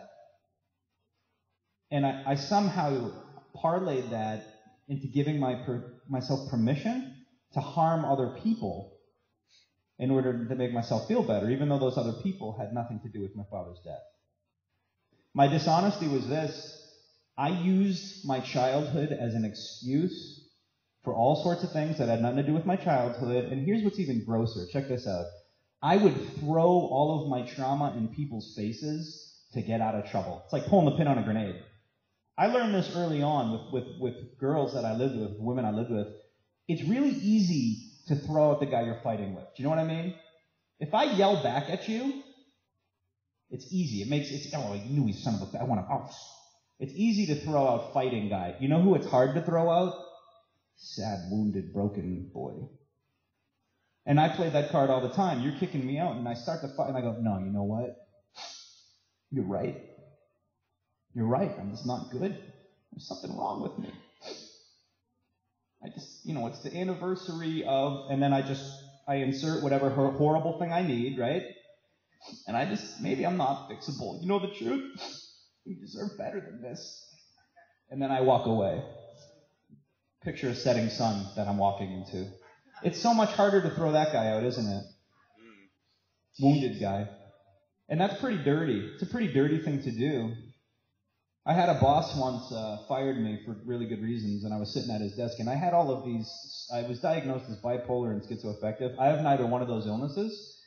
and I somehow parlayed that into giving myself permission to harm other people in order to make myself feel better, even though those other people had nothing to do with my father's death. My dishonesty was this: I used my childhood as an excuse for all sorts of things that had nothing to do with my childhood. And here's what's even grosser. Check this out. I would throw all of my trauma in people's faces to get out of trouble. It's like pulling the pin on a grenade. I learned this early on with girls that I lived with, women I lived with. It's really easy to throw at the guy you're fighting with. Do you know what I mean? If I yell back at you, it's easy. You knew he's son of a... It's easy to throw out fighting guy. You know who it's hard to throw out? Sad, wounded, broken boy. And I play that card all the time. You're kicking me out, and I start to fight, and I go, no, you know what? You're right. You're right. I'm just not good. There's something wrong with me. It's the anniversary of, and then I insert whatever horrible thing I need, right? And maybe I'm not fixable. You know the truth? You deserve better than this. And then I walk away. Picture a setting sun that I'm walking into. It's so much harder to throw that guy out, isn't it? Wounded guy. And that's pretty dirty. It's a pretty dirty thing to do. I had a boss once fired me for really good reasons, and I was sitting at his desk, and I had all of these. I was diagnosed as bipolar and schizoaffective. I have neither one of those illnesses.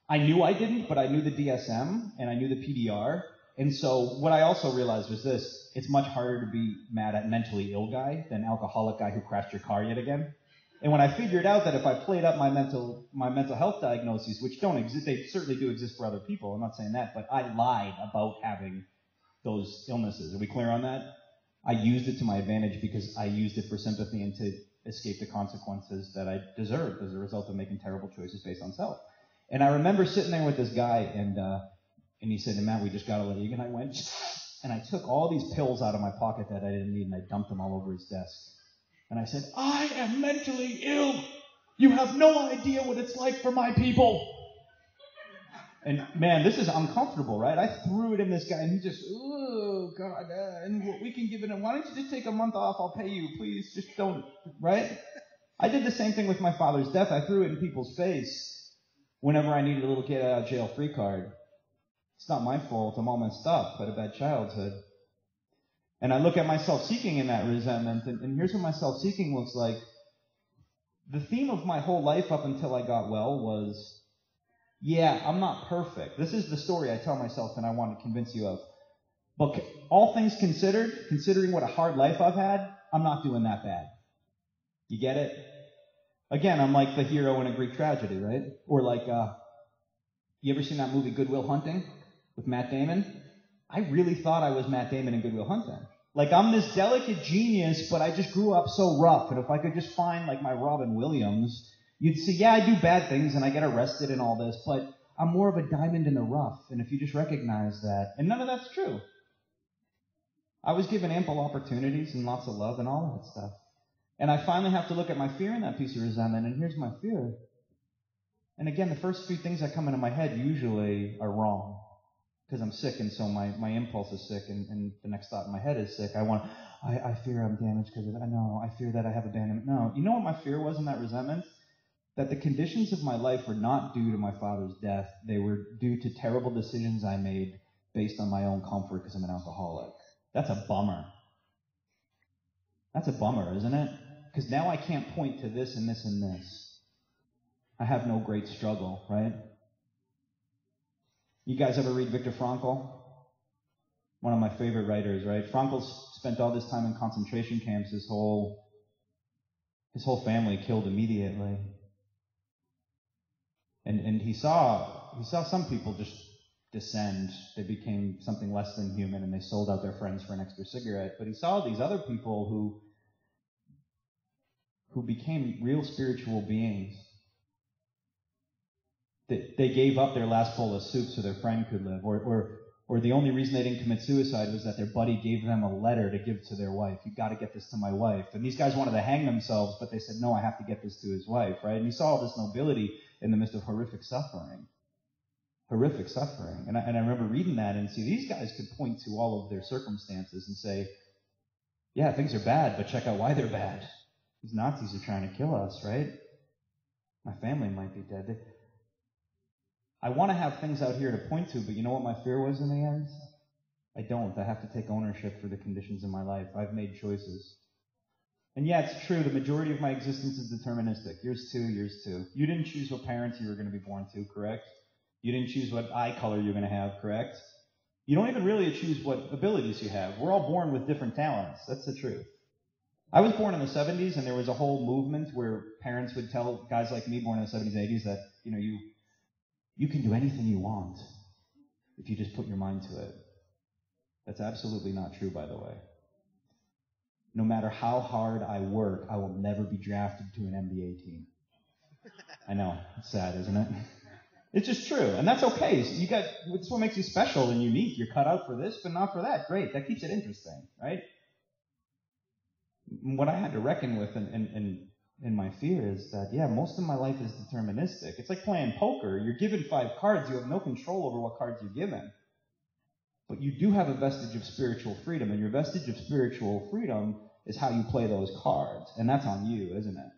I knew I didn't, but I knew the DSM, and I knew the PDR. And so what I also realized was this: it's much harder to be mad at mentally ill guy than alcoholic guy who crashed your car yet again. And when I figured out that if I played up my mental health diagnoses, which don't exist, they certainly do exist for other people, I'm not saying that, but I lied about having those illnesses. Are we clear on that? I used it to my advantage because I used it for sympathy and to escape the consequences that I deserved as a result of making terrible choices based on self. And I remember sitting there with this guy, and he said, Matt, we just got a league. And I went, and I took all these pills out of my pocket that I didn't need, and I dumped them all over his desk. And I said, I am mentally ill. You have no idea what it's like for my people. And man, this is uncomfortable, right? I threw it in this guy, and he just, oh, God, and we can give it a, why don't you just take a month off? I'll pay you, please. Just don't, right? I did the same thing with my father's death. I threw it in people's face whenever I needed a little get out of jail free card. It's not my fault. I'm all messed up. I had a bad childhood. And I look at my self-seeking in that resentment, and here's what my self-seeking looks like. The theme of my whole life up until I got well was, yeah, I'm not perfect. This is the story I tell myself and I want to convince you of. But all things considered, considering what a hard life I've had, I'm not doing that bad. You get it? Again, I'm like the hero in a Greek tragedy, right? Or like, you ever seen that movie Good Will Hunting with Matt Damon? I really thought I was Matt Damon in Good Will Hunting. Like, I'm this delicate genius, but I just grew up so rough. And if I could just find, like, my Robin Williams, you'd see, yeah, I do bad things and I get arrested and all this, but I'm more of a diamond in the rough. And if you just recognize that, and none of that's true. I was given ample opportunities and lots of love and all of that stuff. And I finally have to look at my fear in that piece of resentment, and here's my fear. And again, the first few things that come into my head usually are wrong. Because I'm sick, and so my impulse is sick, and the next thought in my head is sick. I fear I'm damaged because of it. I fear that I have abandonment. No, you know what my fear was in that resentment? That the conditions of my life were not due to my father's death. They were due to terrible decisions I made based on my own comfort because I'm an alcoholic. That's a bummer. That's a bummer, isn't it? Because now I can't point to this and this and this. I have no great struggle, right? You guys ever read Viktor Frankl? One of my favorite writers, right? Frankl spent all this time in concentration camps. His whole family killed immediately. And he saw some people just descend. They became something less than human, and they sold out their friends for an extra cigarette. But he saw these other people who became real spiritual beings. They gave up their last bowl of soup so their friend could live, or the only reason they didn't commit suicide was that their buddy gave them a letter to give to their wife. You got to get this to my wife. And these guys wanted to hang themselves, but they said, no, I have to get this to his wife, right? And you saw all this nobility in the midst of horrific suffering. Horrific suffering. And I remember reading that and see these guys could point to all of their circumstances and say, yeah, things are bad, but check out why they're bad. These Nazis are trying to kill us, right? My family might be dead. I want to have things out here to point to, but you know what my fear was in the end? I don't. I have to take ownership for the conditions in my life. I've made choices. And yeah, it's true. The majority of my existence is deterministic. Yours too, yours too. You didn't choose what parents you were going to be born to, correct? You didn't choose what eye color you're going to have, correct? You don't even really choose what abilities you have. We're all born with different talents. That's the truth. I was born in the 70s, and there was a whole movement where parents would tell guys like me born in the 70s and 80s that, you can do anything you want if you just put your mind to it. That's absolutely not true, by the way. No matter how hard I work, I will never be drafted to an NBA team. I know, it's sad, isn't it? It's just true, and that's okay. It's what makes you special and unique. You're cut out for this, but not for that. Great, that keeps it interesting, right? What I had to reckon with in my fear is that, yeah, most of my life is deterministic. It's like playing poker. You're given 5 cards. You have no control over what cards you're given. But you do have a vestige of spiritual freedom, and your vestige of spiritual freedom is how you play those cards. And that's on you, isn't it?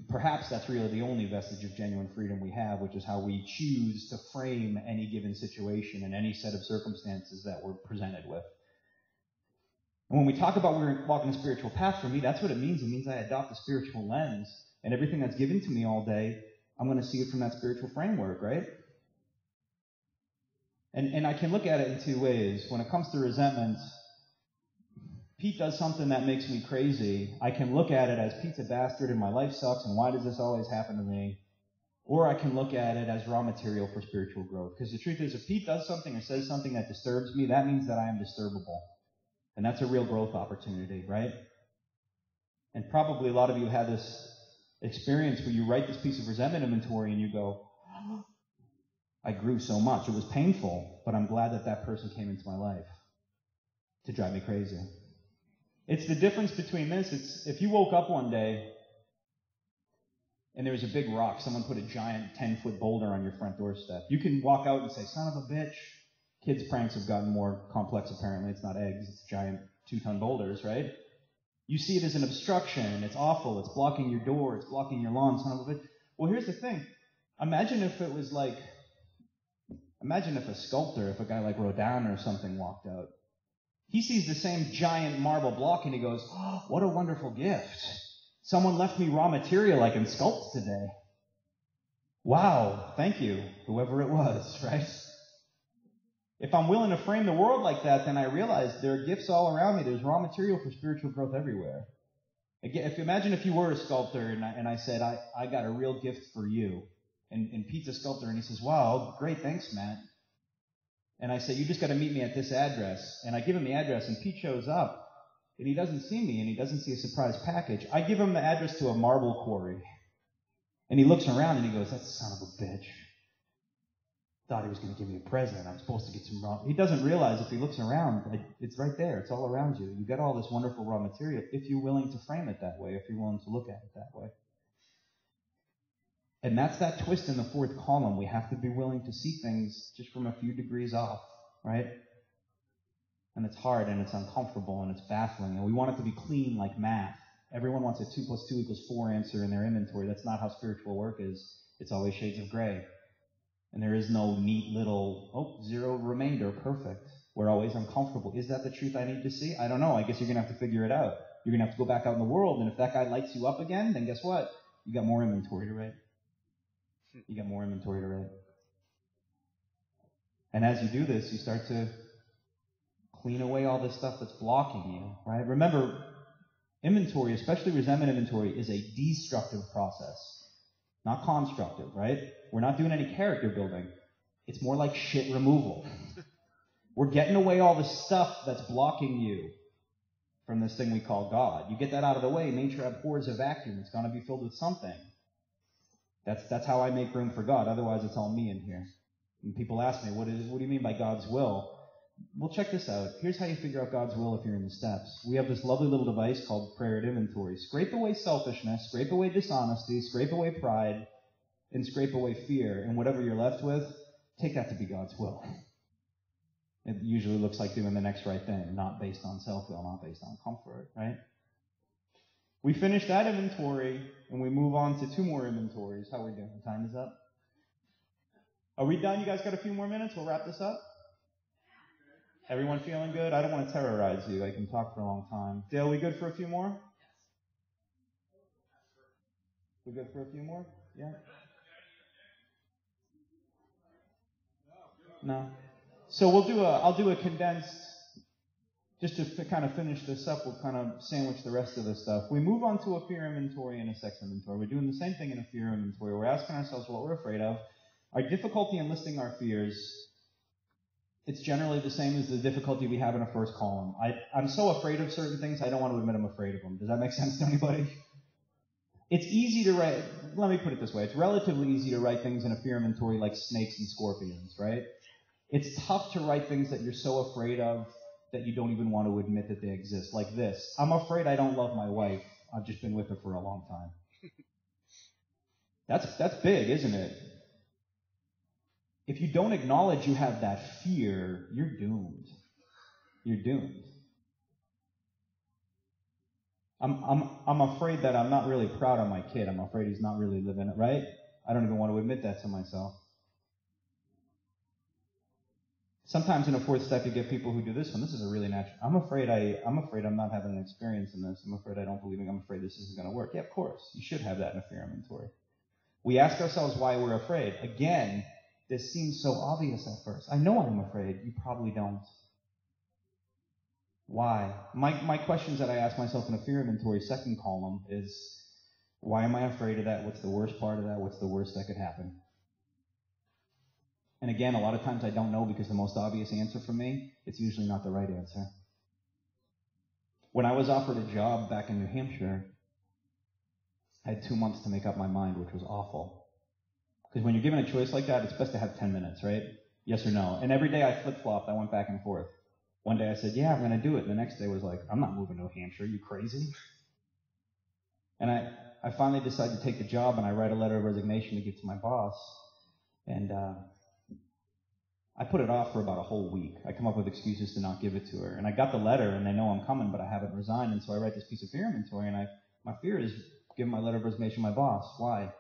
Perhaps that's really the only vestige of genuine freedom we have, which is how we choose to frame any given situation and any set of circumstances that we're presented with. And when we talk about we're walking a spiritual path, for me, that's what it means. It means I adopt a spiritual lens, and everything that's given to me all day, I'm going to see it from that spiritual framework, right? And I can look at it in 2 ways. When it comes to resentment, Pete does something that makes me crazy. I can look at it as Pete's a bastard and my life sucks and why does this always happen to me? Or I can look at it as raw material for spiritual growth. Because the truth is, if Pete does something or says something that disturbs me, that means that I am disturbable. And that's a real growth opportunity, right? And probably a lot of you had this experience where you write this piece of resentment inventory and you go, I grew so much. It was painful, but I'm glad that that person came into my life to drive me crazy. It's the difference between this. It's if you woke up one day and there was a big rock, someone put a giant 10-foot boulder on your front doorstep. You can walk out and say, son of a bitch. Kids' pranks have gotten more complex, apparently. It's not eggs, it's giant 2-ton boulders, right? You see it as an obstruction. It's awful. It's blocking your door. It's blocking your lawn, son of a bitch. Well, here's the thing. Imagine if it was like Imagine if a sculptor, if a guy like Rodin or something walked out. He sees the same giant marble block and he goes, oh, what a wonderful gift. Someone left me raw material I can sculpt today. Wow, thank you, whoever it was, right? If I'm willing to frame the world like that, then I realize there are gifts all around me. There's raw material for spiritual growth everywhere. Again, imagine if you were a sculptor and I said, I got a real gift for you. And Pete's a sculptor and he says, wow, great, thanks, Matt. And I say, you just got to meet me at this address. And I give him the address and Pete shows up and he doesn't see me and he doesn't see a surprise package. I give him the address to a marble quarry. And he looks around and he goes, that son of a bitch. Thought he was going to give me a present. I'm supposed to get some raw. He doesn't realize if he looks around, it's right there. It's all around you. You got all this wonderful raw material if you're willing to frame it that way, if you're willing to look at it that way. And that's that twist in the fourth column. We have to be willing to see things just from a few degrees off, right? And it's hard and it's uncomfortable and it's baffling. And we want it to be clean like math. Everyone wants a 2 + 2 = 4 answer in their inventory. That's not how spiritual work is. It's always shades of gray. And there is no neat little, zero remainder, perfect. We're always uncomfortable. Is that the truth I need to see? I don't know. I guess you're going to have to figure it out. You're going to have to go back out in the world, and if that guy lights you up again, then guess what? You got more inventory to write. You got more inventory to write. And as you do this, you start to clean away all this stuff that's blocking you, right? Remember, inventory, especially resentment inventory, is a destructive process, not constructive, right? We're not doing any character building. It's more like shit removal. We're getting away all the stuff that's blocking you from this thing we call God. You get that out of the way, nature abhors a vacuum. It's going to be filled with something. That's how I make room for God. Otherwise, it's all me in here. And people ask me, what do you mean by God's will? Well, check this out. Here's how you figure out God's will if you're in the steps. We have this lovely little device called prayer at inventory. Scrape away selfishness, scrape away dishonesty, scrape away pride, and scrape away fear. And whatever you're left with, take that to be God's will. It usually looks like doing the next right thing, not based on self-will, not based on comfort, right? We finish that inventory, and we move on to 2 more inventories. How are we doing? Time is up. Are we done? You guys got a few more minutes? We'll wrap this up. Everyone feeling good? I don't want to terrorize you. I can talk for a long time. Dale, we good for a few more? We good for a few more? Yeah? No? So I'll do a condensed, just to kind of finish this up, we'll kind of sandwich the rest of this stuff. We move on to a fear inventory and a sex inventory. We're doing the same thing in a fear inventory. We're asking ourselves what we're afraid of. Our difficulty in listing our fears, it's generally the same as the difficulty we have in a first column. I'm so afraid of certain things, I don't want to admit I'm afraid of them. Does that make sense to anybody? It's easy to write, let me put it this way, it's relatively easy to write things in a fear inventory like snakes and scorpions, right? It's tough to write things that you're so afraid of that you don't even want to admit that they exist, like this. I'm afraid I don't love my wife. I've just been with her for a long time. That's big, isn't it? If you don't acknowledge you have that fear, you're doomed. You're doomed. I'm afraid that I'm not really proud of my kid. I'm afraid he's not really living it, right? I don't even want to admit that to myself. Sometimes in a fourth step, you get people who do this one. This is a really natural. I'm afraid I'm not having an experience in this. I'm afraid I don't believe it. I'm afraid this isn't going to work. Yeah, of course. You should have that in a fear inventory. We ask ourselves why we're afraid. Again, this seems so obvious at first. I know I'm afraid. You probably don't. Why? My questions that I ask myself in a fear inventory, second column, is why am I afraid of that? What's the worst part of that? What's the worst that could happen? And again, a lot of times I don't know because the most obvious answer for me, it's usually not the right answer. When I was offered a job back in New Hampshire, I had 2 months to make up my mind, which was awful. Because when you're given a choice like that, it's best to have 10 minutes, right? Yes or no. And every day I flip-flopped. I went back and forth. One day I said, yeah, I'm going to do it. And the next day was like, I'm not moving to New Hampshire. Are you crazy? And I finally decided to take the job, and I write a letter of resignation to give to my boss. And I put it off for about a whole week. I come up with excuses to not give it to her. And I got the letter, and they know I'm coming, but I haven't resigned. And so I write this piece of fear inventory, and my fear is giving my letter of resignation to my boss. Why?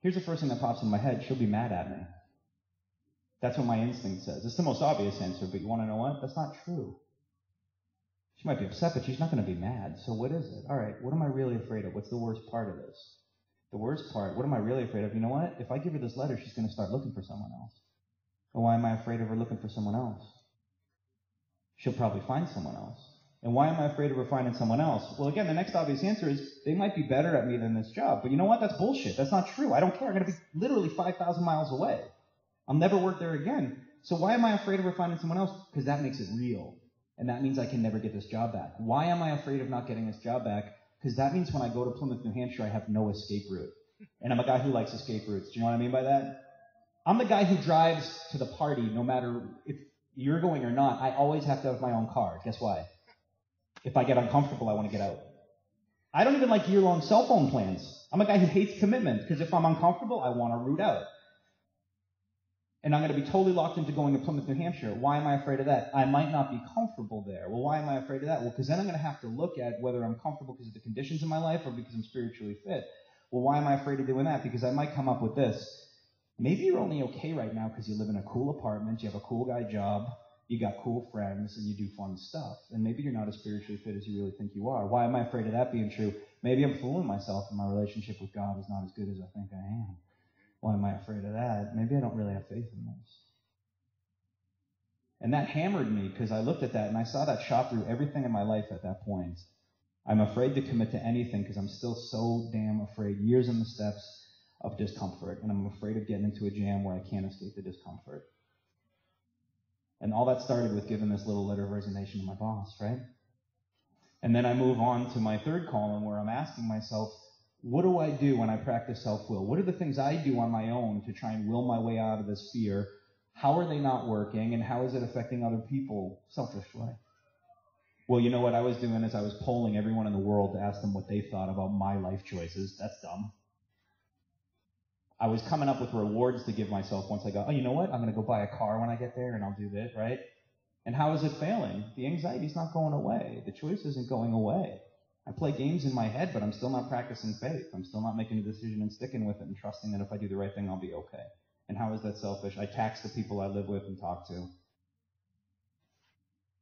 Here's the first thing that pops in my head. She'll be mad at me. That's what my instinct says. It's the most obvious answer, but you want to know what? That's not true. She might be upset, but she's not going to be mad. So what is it? All right, what am I really afraid of? What's the worst part of this? The worst part, what am I really afraid of? You know what? If I give her this letter, she's going to start looking for someone else. And why am I afraid of her looking for someone else? She'll probably find someone else. And why am I afraid of her finding someone else? Well, again, the next obvious answer is they might be better at me than this job. But you know what? That's bullshit. That's not true. I don't care. I'm going to be literally 5,000 miles away. I'll never work there again. So why am I afraid of her finding someone else? Because that makes it real. And that means I can never get this job back. Why am I afraid of not getting this job back? Because that means when I go to Plymouth, New Hampshire, I have no escape route. And I'm a guy who likes escape routes. Do you know what I mean by that? I'm the guy who drives to the party no matter if you're going or not. I always have to have my own car. Guess why? If I get uncomfortable, I want to get out. I don't even like year-long cell phone plans. I'm a guy who hates commitment because if I'm uncomfortable, I want to root out. And I'm going to be totally locked into going to Plymouth, New Hampshire. Why am I afraid of that? I might not be comfortable there. Well, why am I afraid of that? Well, because then I'm going to have to look at whether I'm comfortable because of the conditions in my life or because I'm spiritually fit. Well, why am I afraid of doing that? Because I might come up with this. Maybe you're only okay right now because you live in a cool apartment, you have a cool guy job, you got cool friends, and you do fun stuff. And maybe you're not as spiritually fit as you really think you are. Why am I afraid of that being true? Maybe I'm fooling myself and my relationship with God is not as good as I think I am. Why am I afraid of that? Maybe I don't really have faith in this. And that hammered me because I looked at that and I saw that shot through everything in my life at that point. I'm afraid to commit to anything because I'm still so damn afraid. Years in the steps of discomfort, and I'm afraid of getting into a jam where I can't escape the discomfort. And all that started with giving this little letter of resignation to my boss, right? And then I move on to my third column where I'm asking myself, what do I do when I practice self-will? What are the things I do on my own to try and will my way out of this fear? How are they not working, and how is it affecting other people selfishly? Well, you know what I was doing is I was polling everyone in the world to ask them what they thought about my life choices. That's dumb. I was coming up with rewards to give myself once I got, oh, you know what? I'm going to go buy a car when I get there, and I'll do this, right? And how is it failing? The anxiety's not going away. The choice isn't going away. I play games in my head, but I'm still not practicing faith. I'm still not making a decision and sticking with it and trusting that if I do the right thing, I'll be okay. And how is that selfish? I tax the people I live with and talk to.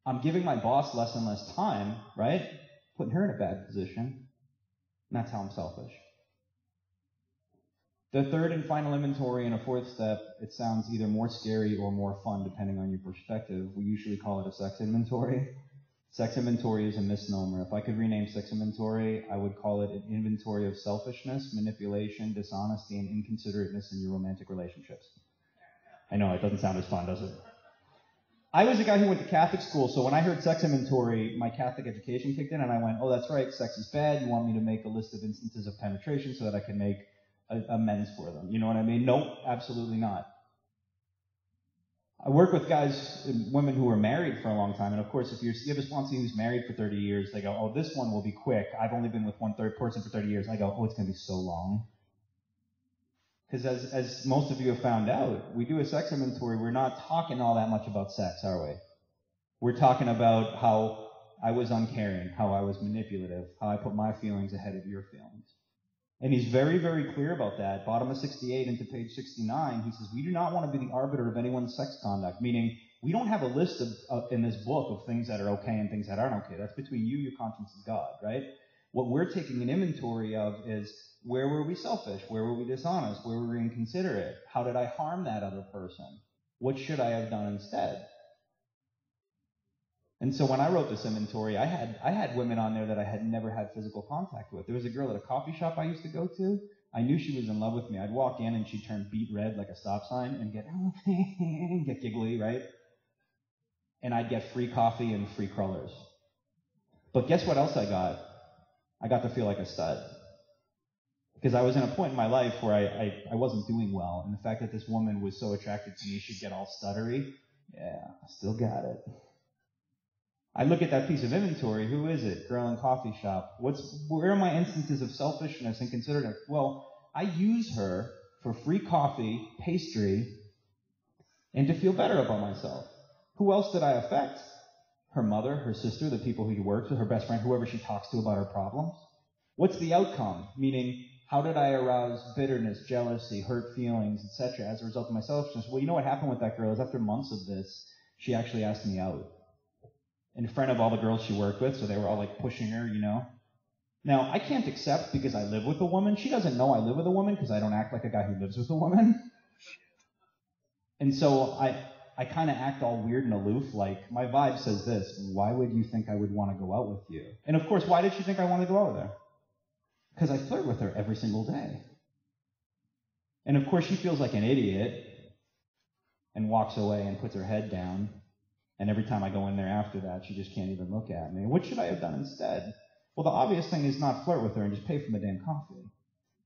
I'm giving my boss less and less time, right? Putting her in a bad position. And that's how I'm selfish. The third and final inventory and a fourth step, it sounds either more scary or more fun depending on your perspective. We usually call it a sex inventory. Sex inventory is a misnomer. If I could rename sex inventory, I would call it an inventory of selfishness, manipulation, dishonesty, and inconsiderateness in your romantic relationships. I know, it doesn't sound as fun, does it? I was a guy who went to Catholic school, so when I heard sex inventory, my Catholic education kicked in, and I went, oh, that's right, sex is bad. You want me to make a list of instances of penetration so that I can make amends for them. You know what I mean? Nope, absolutely not. I work with guys and women who are married for a long time, and of course, if you have a sponsor who's married for 30 years, they go, oh, this one will be quick. I've only been with one third person for 30 years. I go, oh, it's going to be so long. Because as most of you have found out, we do a sex inventory. We're not talking all that much about sex, are we? We're talking about how I was uncaring, how I was manipulative, how I put my feelings ahead of your feelings. And he's very, very clear about that. Bottom of 68 into page 69, he says, we do not want to be the arbiter of anyone's sex conduct, meaning we don't have a list in this book of things that are okay and things that aren't okay. That's between you, your conscience, and God, right? What we're taking an inventory of is, where were we selfish? Where were we dishonest? Where were we inconsiderate? How did I harm that other person? What should I have done instead? And so when I wrote this inventory, I had women on there that I had never had physical contact with. There was a girl at a coffee shop I used to go to. I knew she was in love with me. I'd walk in and she'd turn beet red like a stop sign and get giggly, right? And I'd get free coffee and free crullers. But guess what else I got? I got to feel like a stud. Because I was in a point in my life where I wasn't doing well. And the fact that this woman was so attracted to me, she'd get all stuttery. Yeah, I still got it. I look at that piece of inventory. Who is it? Girl in coffee shop. Where are my instances of selfishness and considerateness? Well, I use her for free coffee, pastry, and to feel better about myself. Who else did I affect? Her mother, her sister, the people who she works with, her best friend, whoever she talks to about her problems. What's the outcome? Meaning, How did I arouse bitterness, jealousy, hurt feelings, etc. as a result of my selfishness? Well, you know what happened with that girl is after months of this, she actually asked me out in front of all the girls she worked with, so they were all like pushing her, you know. Now, I can't accept because I live with a woman. She doesn't know I live with a woman because I don't act like a guy who lives with a woman. And so I kind of act all weird and aloof, like my vibe says this: why would you think I would want to go out with you? And of course, why did she think I wanted to go out with her? Because I flirt with her every single day. And of course, she feels like an idiot and walks away and puts her head down. And every time I go in there after that, she just can't even look at me. What should I have done instead? Well, the obvious thing is not flirt with her and just pay for the damn coffee.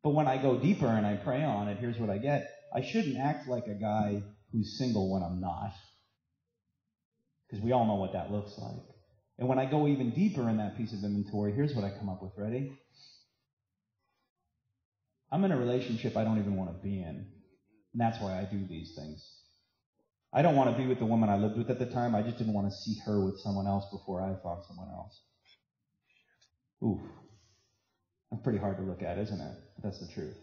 But when I go deeper and I pray on it, here's what I get. I shouldn't act like a guy who's single when I'm not. Because we all know what that looks like. And when I go even deeper in that piece of inventory, here's what I come up with. Ready? I'm in a relationship I don't even want to be in. And that's why I do these things. I don't want to be with the woman I lived with at the time. I just didn't want to see her with someone else before I found someone else. Oof. That's pretty hard to look at, isn't it? But that's the truth.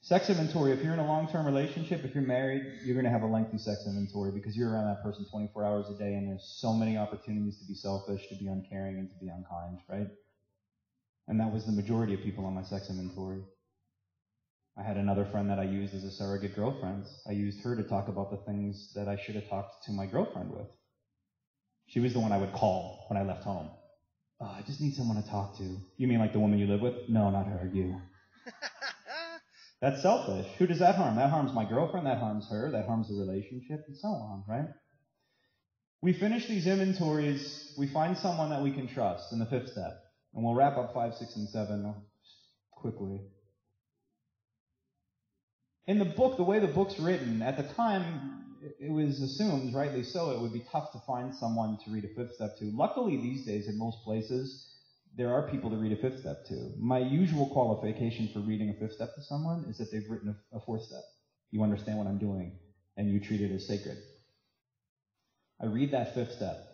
Sex inventory. If you're in a long-term relationship, if you're married, you're going to have a lengthy sex inventory because you're around that person 24 hours a day and there's so many opportunities to be selfish, to be uncaring, and to be unkind, right? And that was the majority of people on my sex inventory. I had another friend that I used as a surrogate girlfriend. I used her to talk about the things that I should have talked to my girlfriend with. She was the one I would call when I left home. Oh, I just need someone to talk to. You mean like the woman you live with? No, not her, you. That's selfish. Who does that harm? That harms my girlfriend, that harms her, that harms the relationship, and so on, right? We finish these inventories, we find someone that we can trust in the fifth step. And we'll wrap up 5, 6, and 7 quickly. In the book, the way the book's written, at the time, it was assumed, rightly so, it would be tough to find someone to read a fifth step to. Luckily, these days, in most places, there are people to read a fifth step to. My usual qualification for reading a fifth step to someone is that they've written a fourth step. You understand what I'm doing, and you treat it as sacred. I read that fifth step.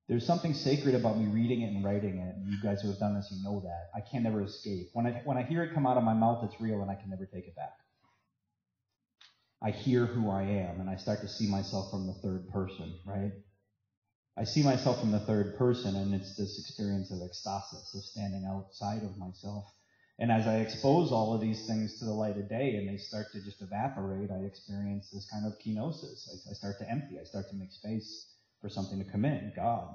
There's something sacred about me reading it and writing it. You guys who have done this, you know that. I can never escape. When I hear it come out of my mouth, it's real, and I can never take it back. I hear who I am, and I start to see myself from the third person, right? I see myself from the third person, and it's this experience of ecstasis, of standing outside of myself. And as I expose all of these things to the light of day, and they start to just evaporate, I experience this kind of kenosis. I start to empty. I start to make space for something to come in, God.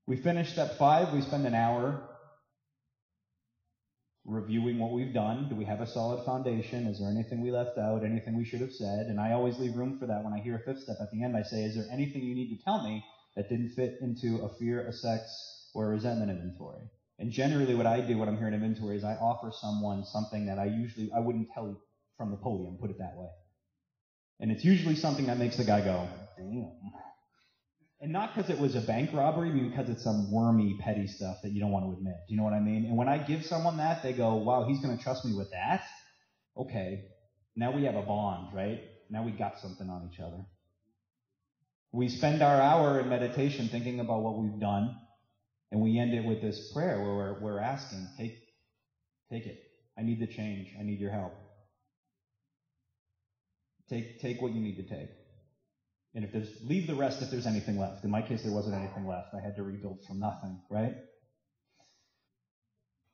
We finish step 5. We spend an hour reviewing what we've done. Do we have a solid foundation? Is there anything we left out? Anything we should have said? And I always leave room for that. When I hear a fifth step at the end, I say, is there anything you need to tell me that didn't fit into a fear, a sex, or a resentment inventory? And generally what I do when I'm hearing inventory is I offer someone something that I wouldn't tell from the podium, put it that way. And it's usually something that makes the guy go, damn. And not because it was a bank robbery, but because it's some wormy, petty stuff that you don't want to admit. Do you know what I mean? And when I give someone that, they go, wow, he's going to trust me with that? Okay. Now we have a bond, right? Now we got something on each other. We spend our hour in meditation thinking about what we've done, and we end it with this prayer where we're asking, take it. I need the change. I need your help. Take what you need to take. And leave the rest if there's anything left. In my case, there wasn't anything left. I had to rebuild from nothing, right?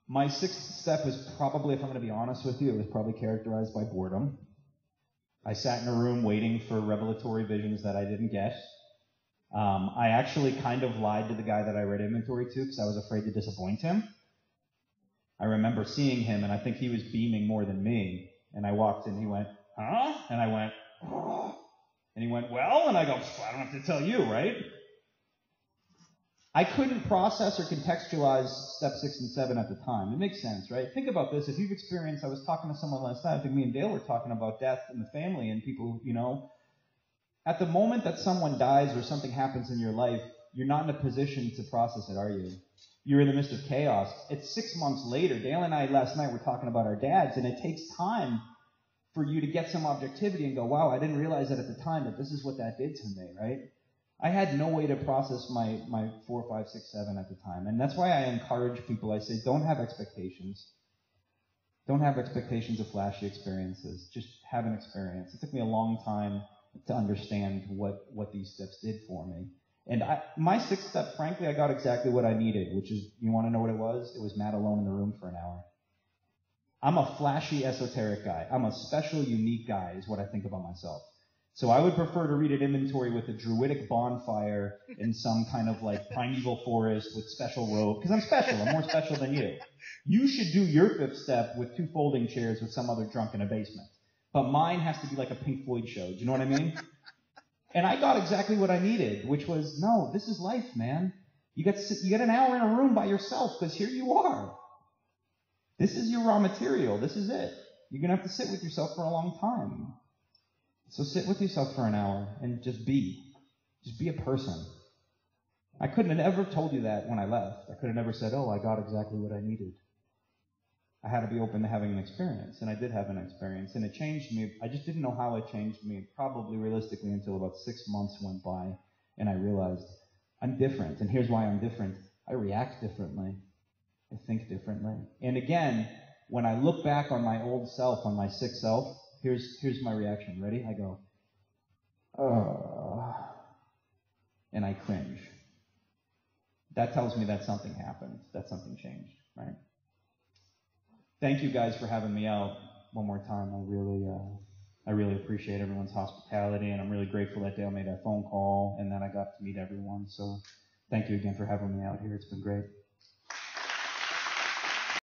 My sixth step was probably, if I'm going to be honest with you, it was probably characterized by boredom. I sat in a room waiting for revelatory visions that I didn't get. I actually kind of lied to the guy that I read inventory to because I was afraid to disappoint him. I remember seeing him, and I think he was beaming more than me. And I walked in, he went, huh? And I went, oh. And he went, well, and I go, I don't have to tell you, right? I couldn't process or contextualize step 6 and 7 at the time. It makes sense, right? Think about this. If you've experienced, I was talking to someone last night, I think me and Dale were talking about death in the family and people, at the moment that someone dies or something happens in your life, you're not in a position to process it, are you? You're in the midst of chaos. It's 6 months later. Dale and I last night were talking about our dads, and it takes time for you to get some objectivity and go, wow, I didn't realize that at the time that this is what that did to me, right? I had no way to process my 4, 5, 6, 7 at the time. And that's why I encourage people. I say, don't have expectations. Don't have expectations of flashy experiences. Just have an experience. It took me a long time to understand what these steps did for me. And my 6th step, frankly, I got exactly what I needed, which is, you want to know what it was? It was Matt alone in the room for an hour. I'm a flashy, esoteric guy. I'm a special, unique guy, is what I think about myself. So I would prefer to read an inventory with a druidic bonfire in some kind of like primeval forest with special robe, because I'm special. I'm more special than you. You should do your 5th step with 2 folding chairs with some other drunk in a basement. But mine has to be like a Pink Floyd show. Do you know what I mean? And I got exactly what I needed, which was, no, this is life, man. You get an hour in a room by yourself, because here you are. This is your raw material. This is it. You're going to have to sit with yourself for a long time. So sit with yourself for an hour and just be. Just be a person. I couldn't have ever told you that when I left. I could have never said, oh, I got exactly what I needed. I had to be open to having an experience, and I did have an experience, and it changed me. I just didn't know how it changed me, probably realistically until about 6 months went by, and I realized I'm different, and here's why I'm different. I react differently. I think differently. And again, when I look back on my old self, on my 6th self, here's my reaction. Ready? I go, and I cringe. That tells me that something happened, that something changed, right? Thank you guys for having me out one more time. I really appreciate everyone's hospitality, and I'm really grateful that Dale made that phone call and that I got to meet everyone. So thank you again for having me out here. It's been great.